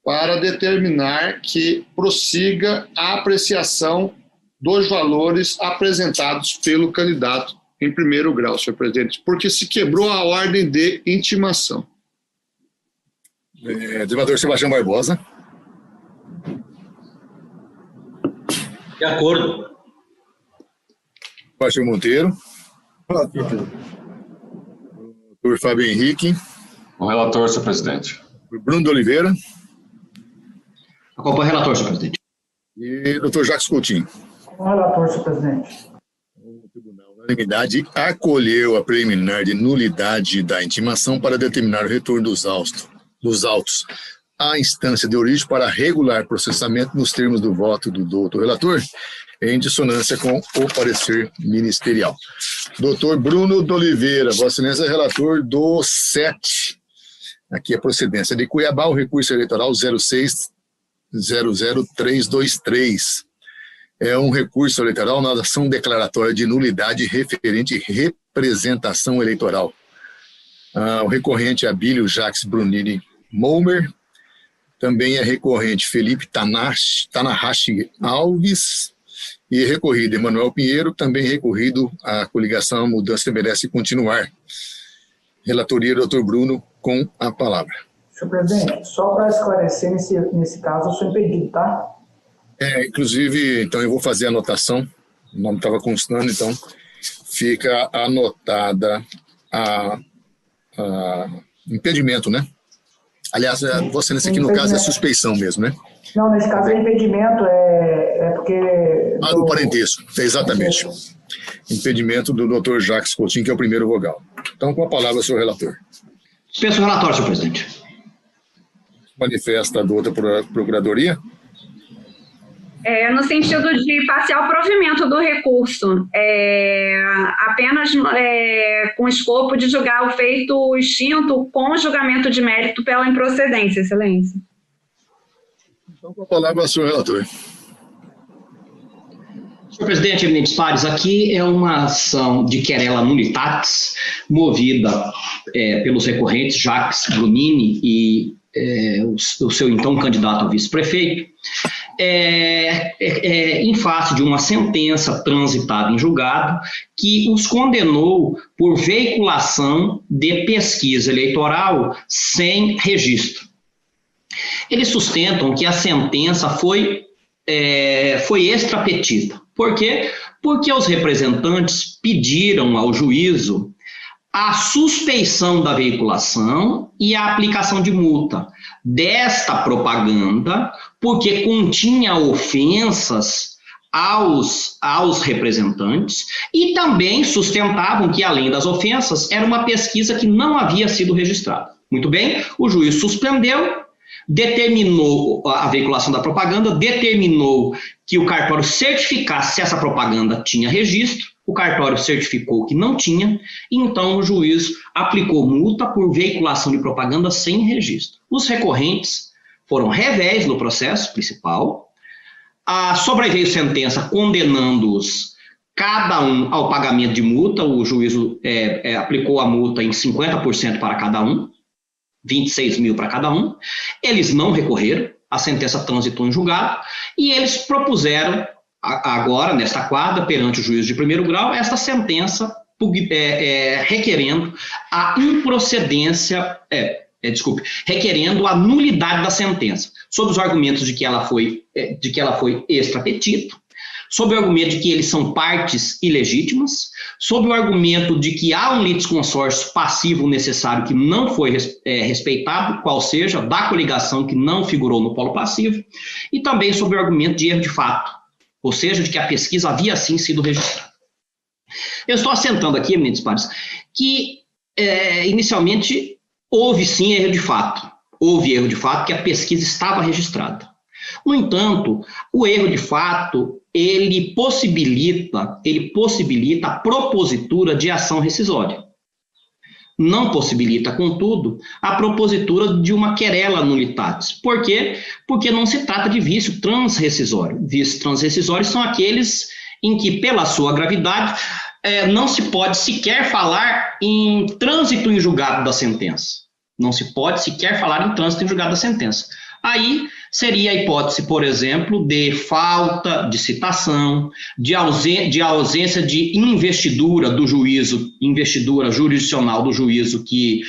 para determinar que prossiga a apreciação dos valores apresentados pelo candidato em primeiro grau, senhor presidente, porque se quebrou a ordem de intimação. Desembargador Sebastião Barbosa. De acordo. Baixo Monteiro. Doutor Fábio Henrique. O relator, senhor presidente. Bruno de Oliveira. Acompanho o relator, senhor presidente. E doutor Jacques Coutinho. Com o relator, senhor presidente. O tribunal Unanimidade acolheu a preliminar de nulidade da intimação para determinar o retorno dos autos à instância de origem para regular processamento nos termos do voto do doutor relator, em dissonância com o parecer ministerial. Doutor Bruno de Oliveira, Vossa Excelência, relator do 7. Aqui a procedência de Cuiabá, o recurso eleitoral 0600323. É um recurso eleitoral na ação declaratória de nulidade referente à representação eleitoral. O recorrente é Abílio Jacques Brunini Momer, também é recorrente Felipe Tanahashi Alves, e recorrido Emanuel Pinheiro, também recorrido à coligação Mudança Merece Continuar. Relatoria, doutor Bruno, com a palavra. Senhor presidente, só para esclarecer, nesse caso, eu sou impedido, tá? Inclusive, então eu vou fazer a anotação, o nome estava constando, então fica anotada a impedimento, né? Aliás, Vossa Excelência, aqui no caso é suspeição mesmo, né? Não, nesse caso é impedimento, é porque... do parentesco, exatamente. Impedimento do doutor Jacques Coutinho, que é o primeiro vogal. Então, com a palavra, senhor relator. Dispenso o relatório, senhor presidente. Manifesta a outra procuradoria? No sentido de parcial provimento do recurso, apenas com o escopo de julgar o feito extinto com julgamento de mérito pela improcedência, excelência. Então, com a palavra, senhor relator. Senhor presidente, eminentes pares, aqui é uma ação de querela nulitatis, movida pelos recorrentes Jacques Brunini e o seu então candidato a vice-prefeito, em face de uma sentença transitada em julgado que os condenou por veiculação de pesquisa eleitoral sem registro. Eles sustentam que a sentença foi extrapetida. Por quê? Porque os representantes pediram ao juízo a suspeição da veiculação e a aplicação de multa desta propaganda, porque continha ofensas aos representantes, e também sustentavam que, além das ofensas, era uma pesquisa que não havia sido registrada. Muito bem, o juiz suspendeu, determinou a veiculação da propaganda, determinou que o cartório certificasse se essa propaganda tinha registro, o cartório certificou que não tinha, e então o juiz aplicou multa por veiculação de propaganda sem registro. Os recorrentes foram réveis no processo principal, sobreveio sentença condenando-os cada um ao pagamento de multa, o juízo aplicou a multa em 50% para cada um, 26 mil para cada um. Eles não recorreram, a sentença transitou em julgado, e eles propuseram, agora, nesta quadra, perante o juízo de primeiro grau, esta sentença requerendo a improcedência, requerendo a nulidade da sentença, sob os argumentos de que ela foi extrapetida, sob o argumento de que eles são partes ilegítimas, sob o argumento de que há um litisconsórcio passivo necessário que não foi respeitado, qual seja, da coligação que não figurou no polo passivo, e também sob o argumento de erro de fato, ou seja, de que a pesquisa havia sim sido registrada. Eu estou assentando aqui, eminentes pares, que inicialmente houve sim erro de fato. Houve erro de fato que a pesquisa estava registrada. No entanto, o erro de fato, ele possibilita a propositura de ação rescisória. Não possibilita, contudo, a propositura de uma querela nulitatis. Por quê? Porque não se trata de vício transrescisório. Vícios transrescisórios são aqueles em que, pela sua gravidade, não se pode sequer falar em trânsito em julgado da sentença. Não se pode sequer falar em trânsito em julgado da sentença. Aí seria a hipótese, por exemplo, de falta de citação, de ausência de investidura do juízo, investidura jurisdicional do juízo que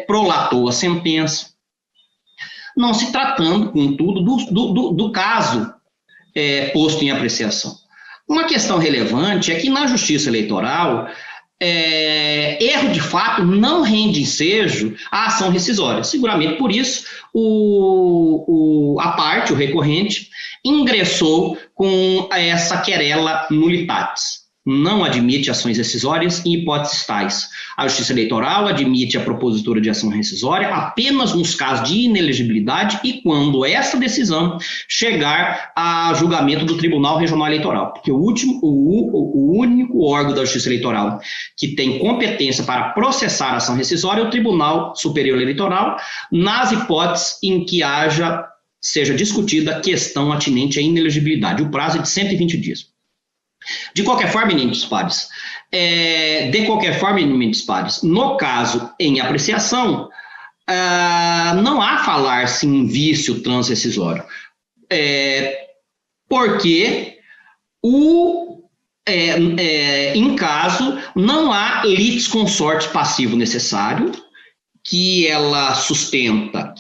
prolatou a sentença. Não se tratando, contudo, do caso posto em apreciação. Uma questão relevante é que na Justiça Eleitoral, erro de fato não rende ensejo à ação rescisória. Seguramente por isso a parte, o recorrente, ingressou com essa querela nulitatis. não admite ações rescisórias em hipóteses tais. A Justiça Eleitoral admite a propositura de ação rescisória apenas nos casos de inelegibilidade e quando essa decisão chegar a julgamento do Tribunal Regional Eleitoral, porque o único órgão da Justiça Eleitoral que tem competência para processar a ação rescisória é o Tribunal Superior Eleitoral, nas hipóteses em que seja discutida a questão atinente à inelegibilidade. O prazo é de 120 dias. De qualquer forma, eminentes pares, no caso em apreciação, não há falar-se em vício transrescisório, porque em caso não há litisconsorte passivo necessário, que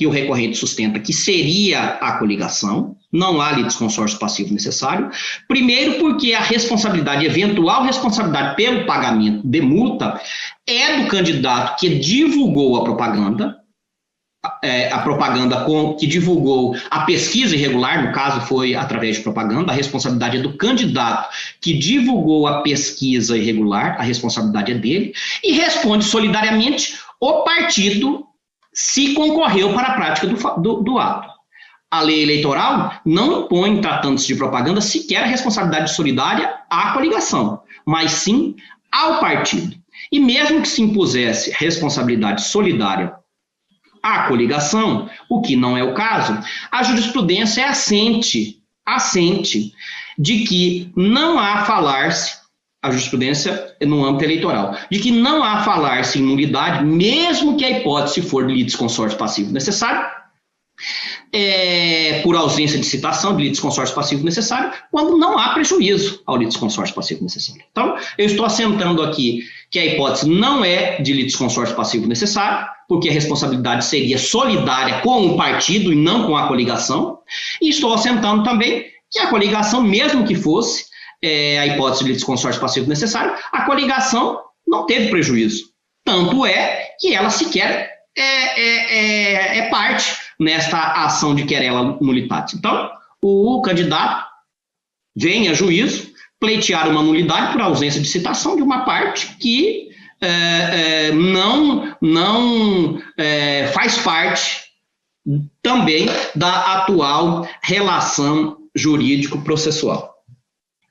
o recorrente sustenta que seria a coligação, não há litisconsórcio passivo necessário. Primeiro, porque a eventual responsabilidade pelo pagamento de multa é do candidato que divulgou a propaganda, que divulgou a pesquisa irregular, no caso foi através de propaganda, a responsabilidade é do candidato que divulgou a pesquisa irregular, a responsabilidade é dele, e responde solidariamente o partido se concorreu para a prática do ato. A lei eleitoral não impõe, tratando-se de propaganda, sequer a responsabilidade solidária à coligação, mas sim ao partido. E mesmo que se impusesse responsabilidade solidária à coligação, o que não é o caso, a jurisprudência é assente de que não há falar-se, a jurisprudência no âmbito eleitoral, de que não há falar-se em nulidade, mesmo que a hipótese for de litisconsórcio passivo necessário, por ausência de citação de litisconsórcio passivo necessário, quando não há prejuízo ao litisconsórcio passivo necessário. Então, eu estou assentando aqui que a hipótese não é de litisconsórcio passivo necessário, porque a responsabilidade seria solidária com o partido e não com a coligação, e estou assentando também que a coligação, mesmo que fosse a hipótese de litisconsórcio passivo necessário, a coligação não teve prejuízo. Tanto é que ela sequer é parte nesta ação de querela nulitatis. Então, o candidato vem a juízo pleitear uma nulidade por ausência de citação de uma parte que não faz parte também da atual relação jurídico-processual.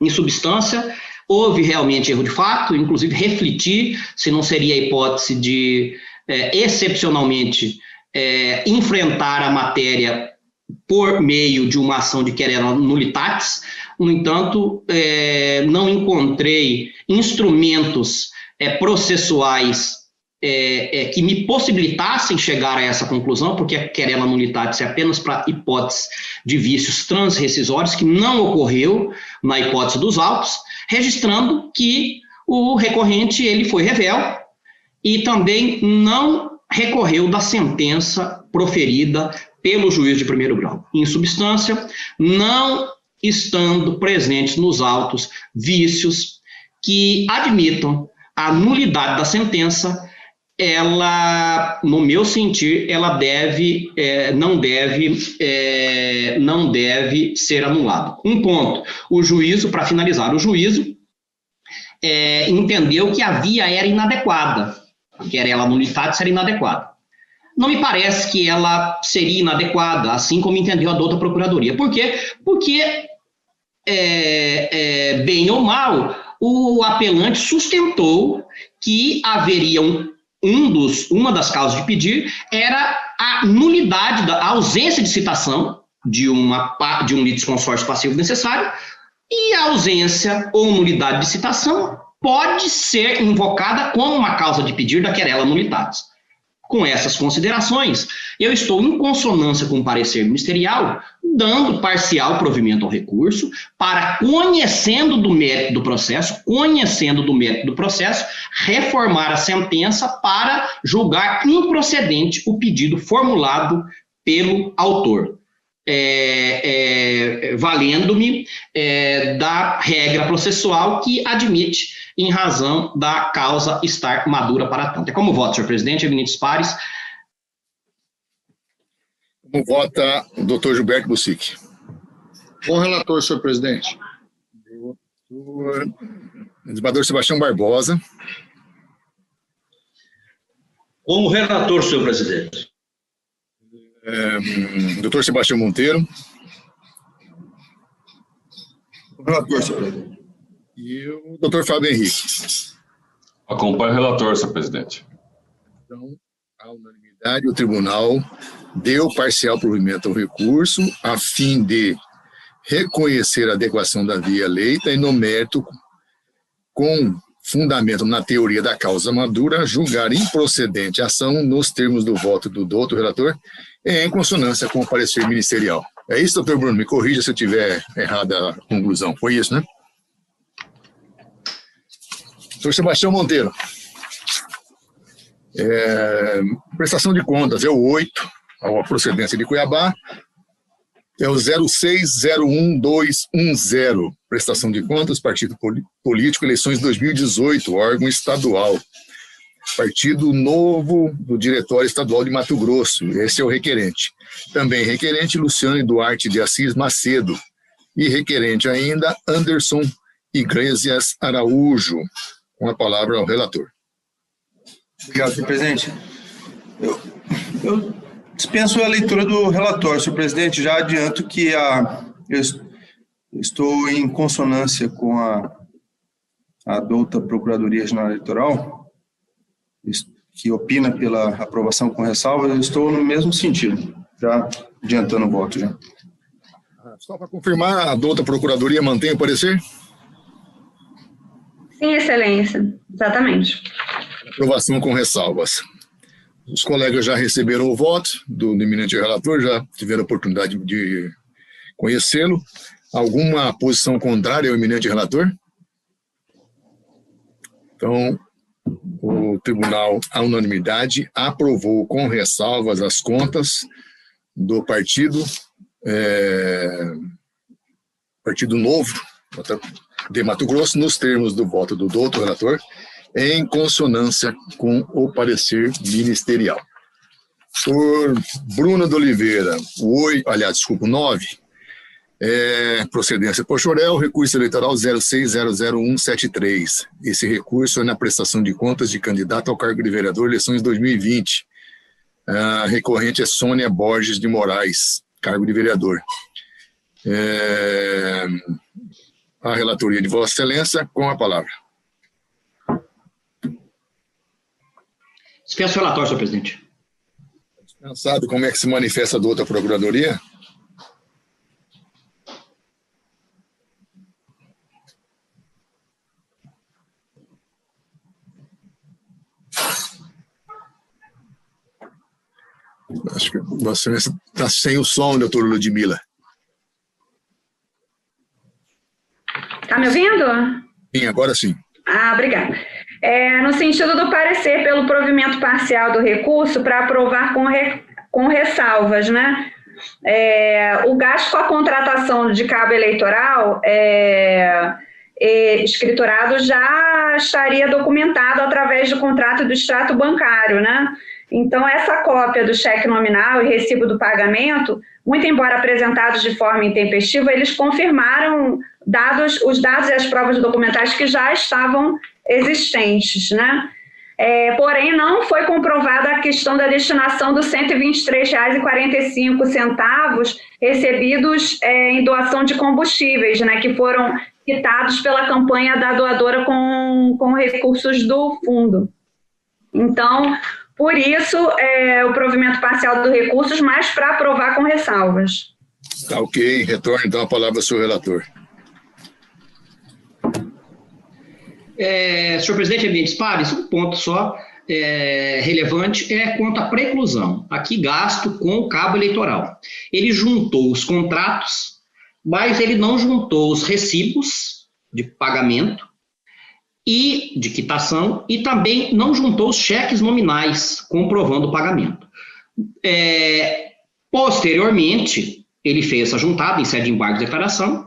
Em substância, houve realmente erro de fato, inclusive refletir se não seria a hipótese de, excepcionalmente, enfrentar a matéria por meio de uma ação de querela nulitatis. No entanto, não encontrei instrumentos processuais que me possibilitassem chegar a essa conclusão, porque a querela nulitatis é apenas para hipótese de vícios transrescisórios, que não ocorreu na hipótese dos autos, registrando que o recorrente ele foi revel e também não recorreu da sentença proferida pelo juiz de primeiro grau. Em substância, não estando presentes nos autos vícios que admitam a nulidade da sentença, ela, no meu sentir, ela não deve ser anulada. Um ponto, o juízo, para finalizar, o juízo entendeu que a via era inadequada, a querela nulitatis era inadequada. Não me parece que ela seria inadequada, assim como entendeu a douta procuradoria. Por quê? Porque, bem ou mal, o apelante sustentou que haveria uma das causas de pedir era a nulidade, a ausência de citação de um litisconsórcio passivo necessário, e a ausência ou nulidade de citação pode ser invocada como uma causa de pedir da querela nulitatis. Com essas considerações, eu estou em consonância com o parecer ministerial, dando parcial provimento ao recurso, para, conhecendo do mérito do processo, reformar a sentença para julgar improcedente o pedido formulado pelo autor, valendo-me da regra processual que admite em razão da causa estar madura para tanto. É como voto, senhor presidente, eminentes pares. Como vota o doutor Gilberto Bussic? Com o relator, senhor presidente. Desembargador Sebastião Barbosa. Como relator, senhor presidente. Doutor Sebastião Monteiro. Relator, senhor presidente. E o doutor Fábio Henrique. Acompanho o relator, senhor presidente. Então, a unanimidade, o tribunal deu parcial provimento ao recurso a fim de reconhecer a adequação da via eleita e, no mérito, com fundamento na teoria da causa madura, julgar improcedente a ação nos termos do voto do doutor relator em consonância com o parecer ministerial. É isso, doutor Bruno? Me corrija se eu tiver errada a conclusão. Foi isso, né? Doutor Sebastião Monteiro. Prestação de contas é o 8, a procedência de Cuiabá. É o 0601210, prestação de contas, partido político, eleições 2018, órgão estadual. Partido Novo do Diretório Estadual de Mato Grosso, esse é o requerente. Também requerente Luciane Duarte de Assis Macedo. E requerente ainda Anderson Iglesias Araújo. Com a palavra ao relator. Obrigado, senhor presidente. Eu dispenso a leitura do relatório, senhor presidente. Já adianto que eu estou em consonância com a douta Procuradoria Regional Eleitoral, que opina pela aprovação com ressalva. Eu estou no mesmo sentido, já adiantando o voto. Já. Só para confirmar, a douta Procuradoria mantém o parecer? Sim, excelência, exatamente. Aprovação com ressalvas. Os colegas já receberam o voto do eminente relator, já tiveram a oportunidade de conhecê-lo. Alguma posição contrária ao eminente relator? Então, o tribunal, à unanimidade, aprovou com ressalvas as contas do Partido Novo de Mato Grosso, nos termos do voto do doutor relator, em consonância com o parecer ministerial. Por Bruno de Oliveira, 9, procedência por Chorel, recurso eleitoral 0600173. Esse recurso é na prestação de contas de candidato ao cargo de vereador, eleições 2020. A recorrente é Sônia Borges de Moraes, cargo de vereador. A relatoria de Vossa Excelência, com a palavra. Dispenso o relatório, senhor presidente. Dispensado, como é que se manifesta a douta Procuradoria? Acho que Vossa Excelência está sem o som, doutora Ludmila. Está me ouvindo? Sim, agora sim. Obrigada. No sentido do parecer pelo provimento parcial do recurso para aprovar com ressalvas, né? O gasto com a contratação de cabo eleitoral escriturado já estaria documentado através do contrato do extrato bancário, né? Então, essa cópia do cheque nominal e recibo do pagamento, muito embora apresentados de forma intempestiva, eles confirmaram os dados e as provas documentais que já estavam existentes, né? Porém, não foi comprovada a questão da destinação dos R$ 123,45 recebidos em doação de combustíveis, né, que foram quitados pela campanha da doadora com recursos do fundo. Então, por isso, o provimento parcial dos recursos, mas para aprovar com ressalvas. Tá, ok. Retorno, então, a palavra ao senhor relator. Senhor presidente, evidentes pares, um ponto só relevante é quanto à preclusão. Aqui, gasto com o cabo eleitoral. Ele juntou os contratos, mas ele não juntou os recibos de pagamento e de quitação, e também não juntou os cheques nominais comprovando o pagamento. Posteriormente, ele fez essa juntada em sede de embargo de declaração,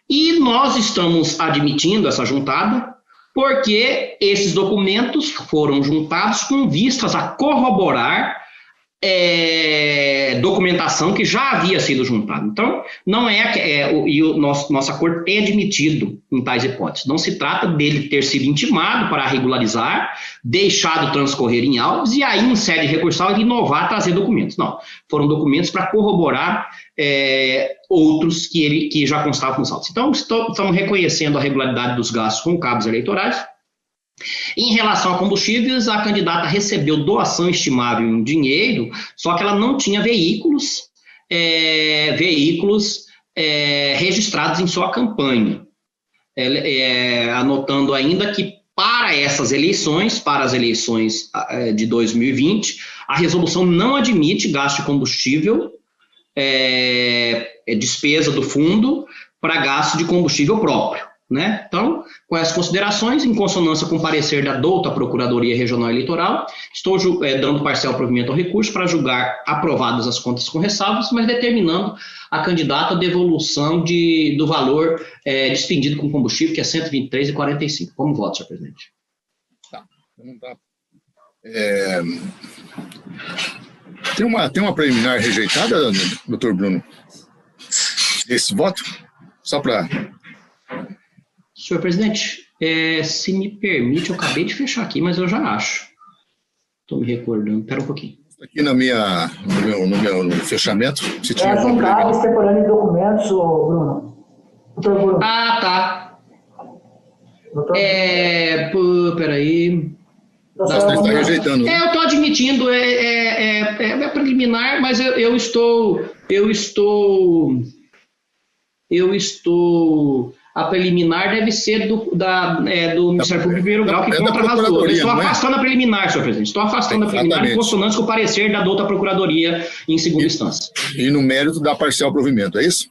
e nós estamos admitindo essa juntada porque esses documentos foram juntados com vistas a corroborar documentação que já havia sido juntada. Então, não nosso acordo tem admitido em tais hipóteses. Não se trata dele ter sido intimado para regularizar, deixado transcorrer em autos e aí, em sede recursal, ele inovar, trazer documentos. Não, foram documentos para corroborar outros que já constavam nos autos. Então, estamos reconhecendo a regularidade dos gastos com cabos eleitorais. Em relação a combustíveis, a candidata recebeu doação estimável em dinheiro, só que ela não tinha veículos registrados em sua campanha. Anotando ainda que para as eleições de 2020, a resolução não admite gasto de combustível, despesa do fundo para gasto de combustível próprio. Né? Então, com essas considerações, em consonância com o parecer da douta Procuradoria Regional Eleitoral, estou dando parcial provimento ao recurso para julgar aprovadas as contas com ressalvas, mas determinando a candidata a devolução do valor despendido com combustível, que é R$ 123,45. Como voto, senhor presidente? Tá. Tem uma preliminar rejeitada, doutor Bruno? Esse voto? Só para... Senhor presidente, se me permite, eu acabei de fechar aqui, mas eu já acho. Estou me recordando, espera um pouquinho. Aqui no meu fechamento, se tinha são cabos temporâneos de documentos, Bruno. Doutor Bruno. Ah, tá. Peraí. Você está rejeitando. Eu estou admitindo, preliminar, mas eu estou... A preliminar deve ser do Ministério Público de primeiro grau, que contra-razão. Estou afastando a preliminar, senhor presidente. Estou afastando a preliminar em consonância com o parecer da douta Procuradoria em segunda instância. E no mérito da parcial provimento, é isso?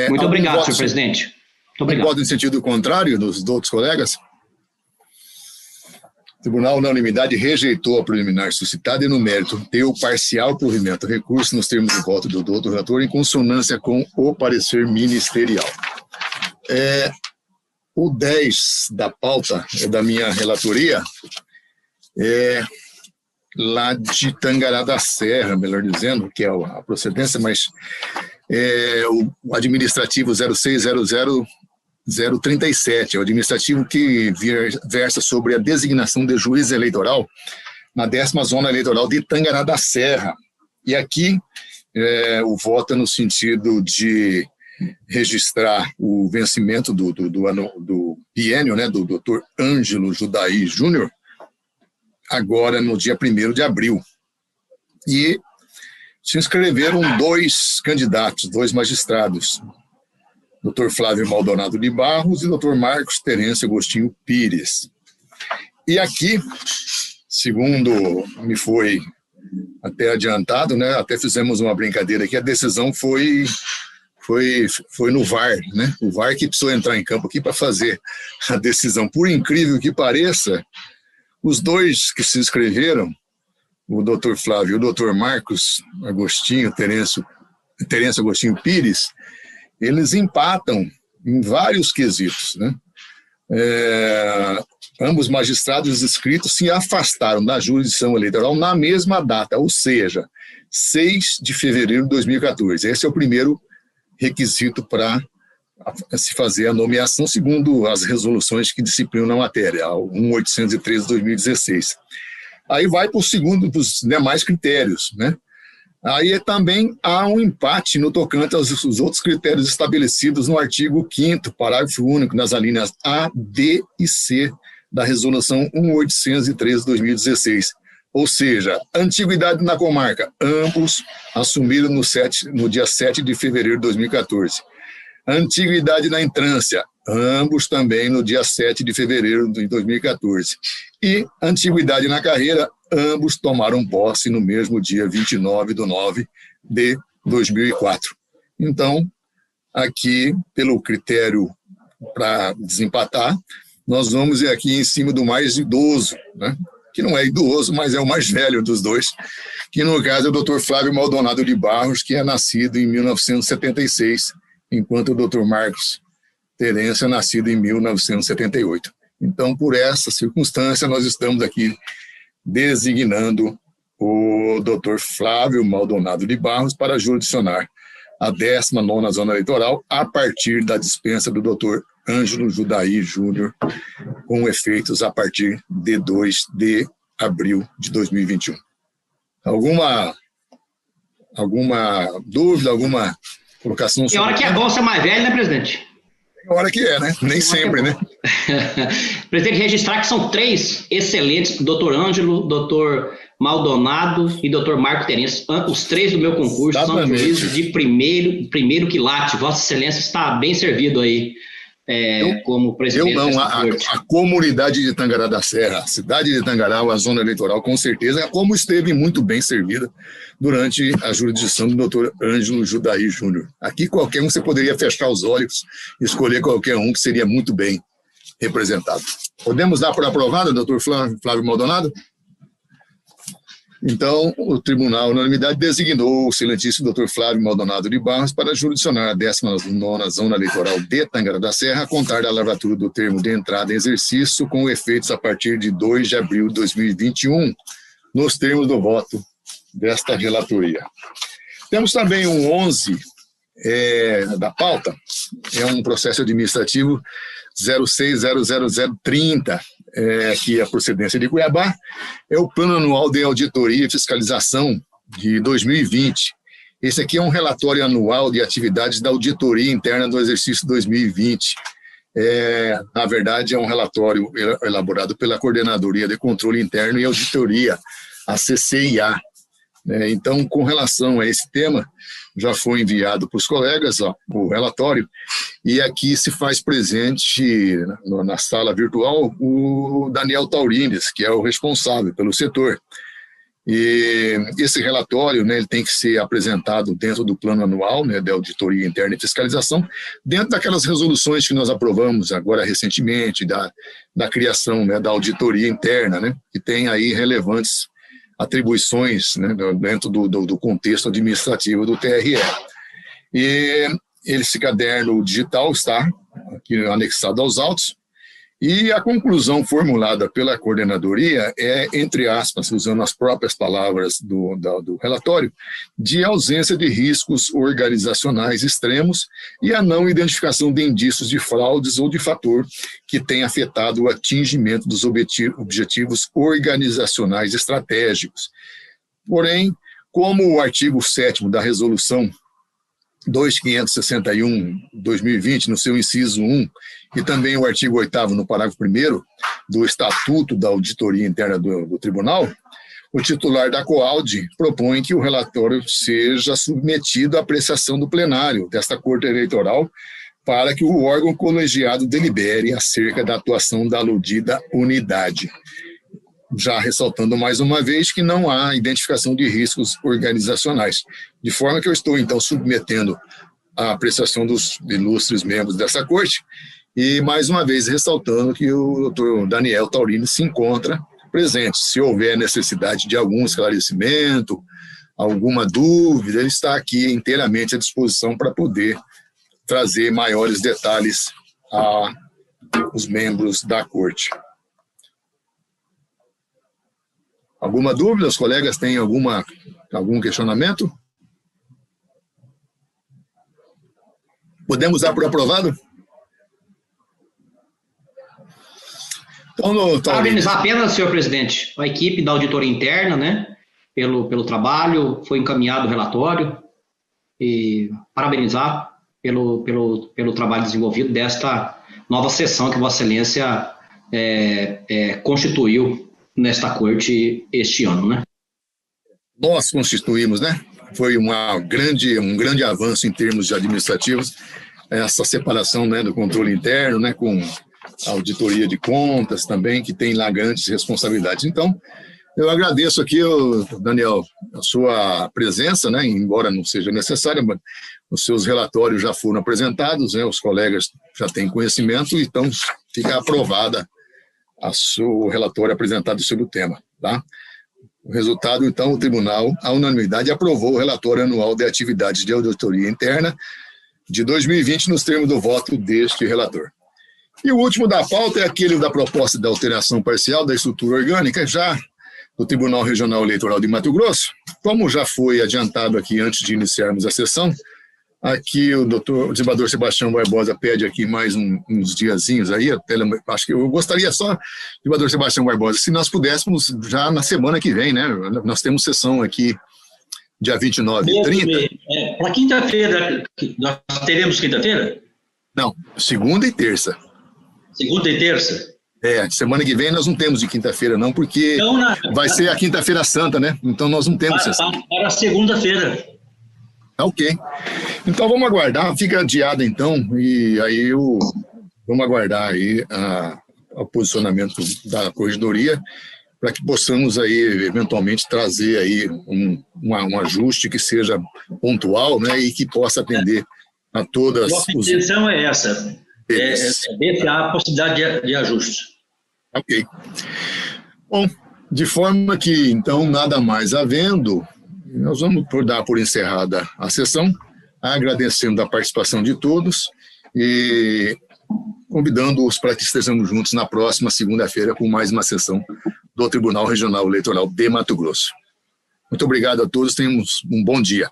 Muito obrigado, senhor presidente. Muito obrigado. Voto em sentido contrário dos outros colegas? O Tribunal, na unanimidade, rejeitou a preliminar suscitada e, no mérito, deu parcial provimento. Recurso nos termos de voto do doutor relator em consonância com o parecer ministerial. O 10 da pauta da minha relatoria lá de Tangará da Serra, melhor dizendo, que é a procedência, mas o administrativo 0600037, é o administrativo que versa sobre a designação de juiz eleitoral na 10ª Zona Eleitoral de Tangará da Serra. E aqui o voto é no sentido de registrar o vencimento do biênio, né, do Dr. Ângelo Judaí Júnior, agora no dia 1º de abril. E se inscreveram 2 candidatos, 2 magistrados, Dr. Flávio Maldonado de Barros e Dr. Marcos Terêncio Agostinho Pires. E aqui, segundo me foi até adiantado, né, até fizemos uma brincadeira aqui, a decisão foi no VAR, né? O VAR que precisou entrar em campo aqui para fazer a decisão. Por incrível que pareça, os 2 que se inscreveram, o Dr. Flávio e o Dr. Marcos Agostinho, Terêncio Agostinho Pires, eles empatam em vários quesitos, né? Ambos magistrados inscritos se afastaram da jurisdição eleitoral na mesma data, ou seja, 6 de fevereiro de 2014. Esse é o primeiro requisito para se fazer a nomeação, segundo as resoluções que disciplinam a matéria, a 1813 de 2016. Aí vai para os demais critérios, né? Aí também há um empate no tocante aos outros critérios estabelecidos no artigo 5º, parágrafo único, nas alíneas A, D e C da Resolução 1813 de 2016. Ou seja, antiguidade na comarca, ambos assumiram no dia 7 de fevereiro de 2014. Antiguidade na entrância, ambos também no dia 7 de fevereiro de 2014. E antiguidade na carreira, ambos tomaram posse no mesmo dia 29/9 de 2004. Então, aqui, pelo critério para desempatar, nós vamos aqui em cima do mais idoso, né? Que não é idoso, mas é o mais velho dos 2, que no caso é o Dr. Flávio Maldonado de Barros, que é nascido em 1976, enquanto o Dr. Marcos Terêncio é nascido em 1978. Então, por essa circunstância, nós estamos aqui designando o Dr. Flávio Maldonado de Barros para jurisdicionar a 19ª Zona Eleitoral a partir da dispensa do Dr. Ângelo Judaí Júnior, com efeitos a partir de 2 de abril de 2021. Alguma dúvida, alguma colocação? Tem hora que é bom ser mais velho, né, presidente? Tem hora que é, né? Nem sempre, né? Presidente, registrar que são 3 excelentes, Dr. Ângelo, Dr. Maldonado e Dr. Marco Terence, os 3 do meu concurso, são juízes de primeiro quilate. Vossa Excelência está bem servido aí. Como presidente. Eu não, a comunidade de Tangará da Serra, a cidade de Tangará, a zona eleitoral, com certeza, como esteve muito bem servida durante a jurisdição do Dr. Ângelo Judaí Júnior. Aqui qualquer um, você poderia fechar os olhos e escolher qualquer um que seria muito bem representado. Podemos dar por aprovado, doutor Flávio Maldonado? Então, o Tribunal, na unanimidade, designou o excelentíssimo Dr. Flávio Maldonado de Barros para jurisdicionar a 19ª Zona Eleitoral de Tangará da Serra, a contar da lavratura do termo de entrada em exercício, com efeitos a partir de 2 de abril de 2021, nos termos do voto desta relatoria. Temos também um 11 da pauta, é um processo administrativo 060030, que é a procedência de Cuiabá, é o Plano Anual de Auditoria e Fiscalização de 2020. Esse aqui é um relatório anual de atividades da auditoria interna do exercício 2020. Na verdade, é um relatório elaborado pela Coordenadoria de Controle Interno e Auditoria, a CCIA. Então, com relação a esse tema, já foi enviado para os colegas o relatório, e aqui se faz presente na sala virtual o Daniel Taurines, que é o responsável pelo setor. E esse relatório, ele tem que ser apresentado dentro do plano anual, de auditoria interna e fiscalização, dentro daquelas resoluções que nós aprovamos agora recentemente, da criação, da auditoria interna, que tem aí relevantes atribuições, dentro do contexto administrativo do TRE. E esse caderno digital está aqui anexado aos autos, e a conclusão formulada pela coordenadoria é, entre aspas, usando as próprias palavras do relatório, de ausência de riscos organizacionais extremos e a não identificação de indícios de fraudes ou de fator que tenha afetado o atingimento dos objetivos organizacionais estratégicos. Porém, como o artigo 7º da resolução 2561/2020, no seu inciso 1, e também o artigo 8º, no parágrafo 1º, do Estatuto da Auditoria Interna do Tribunal, o titular da COAUD propõe que o relatório seja submetido à apreciação do plenário desta Corte Eleitoral para que o órgão colegiado delibere acerca da atuação da aludida unidade. Já ressaltando mais uma vez que não há identificação de riscos organizacionais, de forma que eu estou, então, submetendo a apreciação dos ilustres membros dessa corte e, mais uma vez, ressaltando que o doutor Daniel Taurines se encontra presente. Se houver necessidade de algum esclarecimento, alguma dúvida, ele está aqui inteiramente à disposição para poder trazer maiores detalhes aos membros da corte. Alguma dúvida? Os colegas têm algum questionamento? Podemos dar por aprovado? Então, parabenizar apenas, senhor presidente, a equipe da auditoria interna, pelo trabalho, foi encaminhado o relatório, e parabenizar pelo trabalho desenvolvido desta nova sessão que Vossa Excelência constituiu nesta corte este ano, Nós constituímos, Foi um grande avanço em termos de administrativos, essa separação, do controle interno, com a auditoria de contas também, que tem lá grandes responsabilidades. Então, eu agradeço aqui, Daniel, a sua presença, embora não seja necessária, mas os seus relatórios já foram apresentados, os colegas já têm conhecimento, então fica aprovada o relatório apresentado sobre o tema. O resultado, então, o tribunal, à unanimidade, aprovou o relatório anual de atividades de auditoria interna de 2020 nos termos do voto deste relator. E o último da pauta é aquele da proposta de alteração parcial da estrutura orgânica, já do Tribunal Regional Eleitoral de Mato Grosso. Como já foi adiantado aqui antes de iniciarmos a sessão, aqui o desembargador Sebastião Barbosa pede aqui mais uns diazinhos aí, acho que eu gostaria só, desembargador Sebastião Barbosa, se nós pudéssemos já na semana que vem, né? Nós temos sessão aqui dia 29 e 30. Para quinta-feira, nós teremos quinta-feira? Não, segunda e terça. Segunda e terça? Semana que vem nós não temos de quinta-feira não, porque vai ser a quinta-feira santa, né? Então nós não temos sessão. Para segunda-feira. Ok. Então vamos aguardar, fica adiada então, e aí vamos aguardar aí o posicionamento da corregedoria para que possamos aí eventualmente trazer aí um ajuste que seja pontual, né, e que possa atender a todas. Nossa intenção é essa, ver se há possibilidade de ajuste. Ok. Bom, de forma que, então, nada mais havendo, nós vamos dar por encerrada a sessão, agradecendo a participação de todos e convidando-os para que estejamos juntos na próxima segunda-feira com mais uma sessão do Tribunal Regional Eleitoral de Mato Grosso. Muito obrigado a todos, tenhamos um bom dia.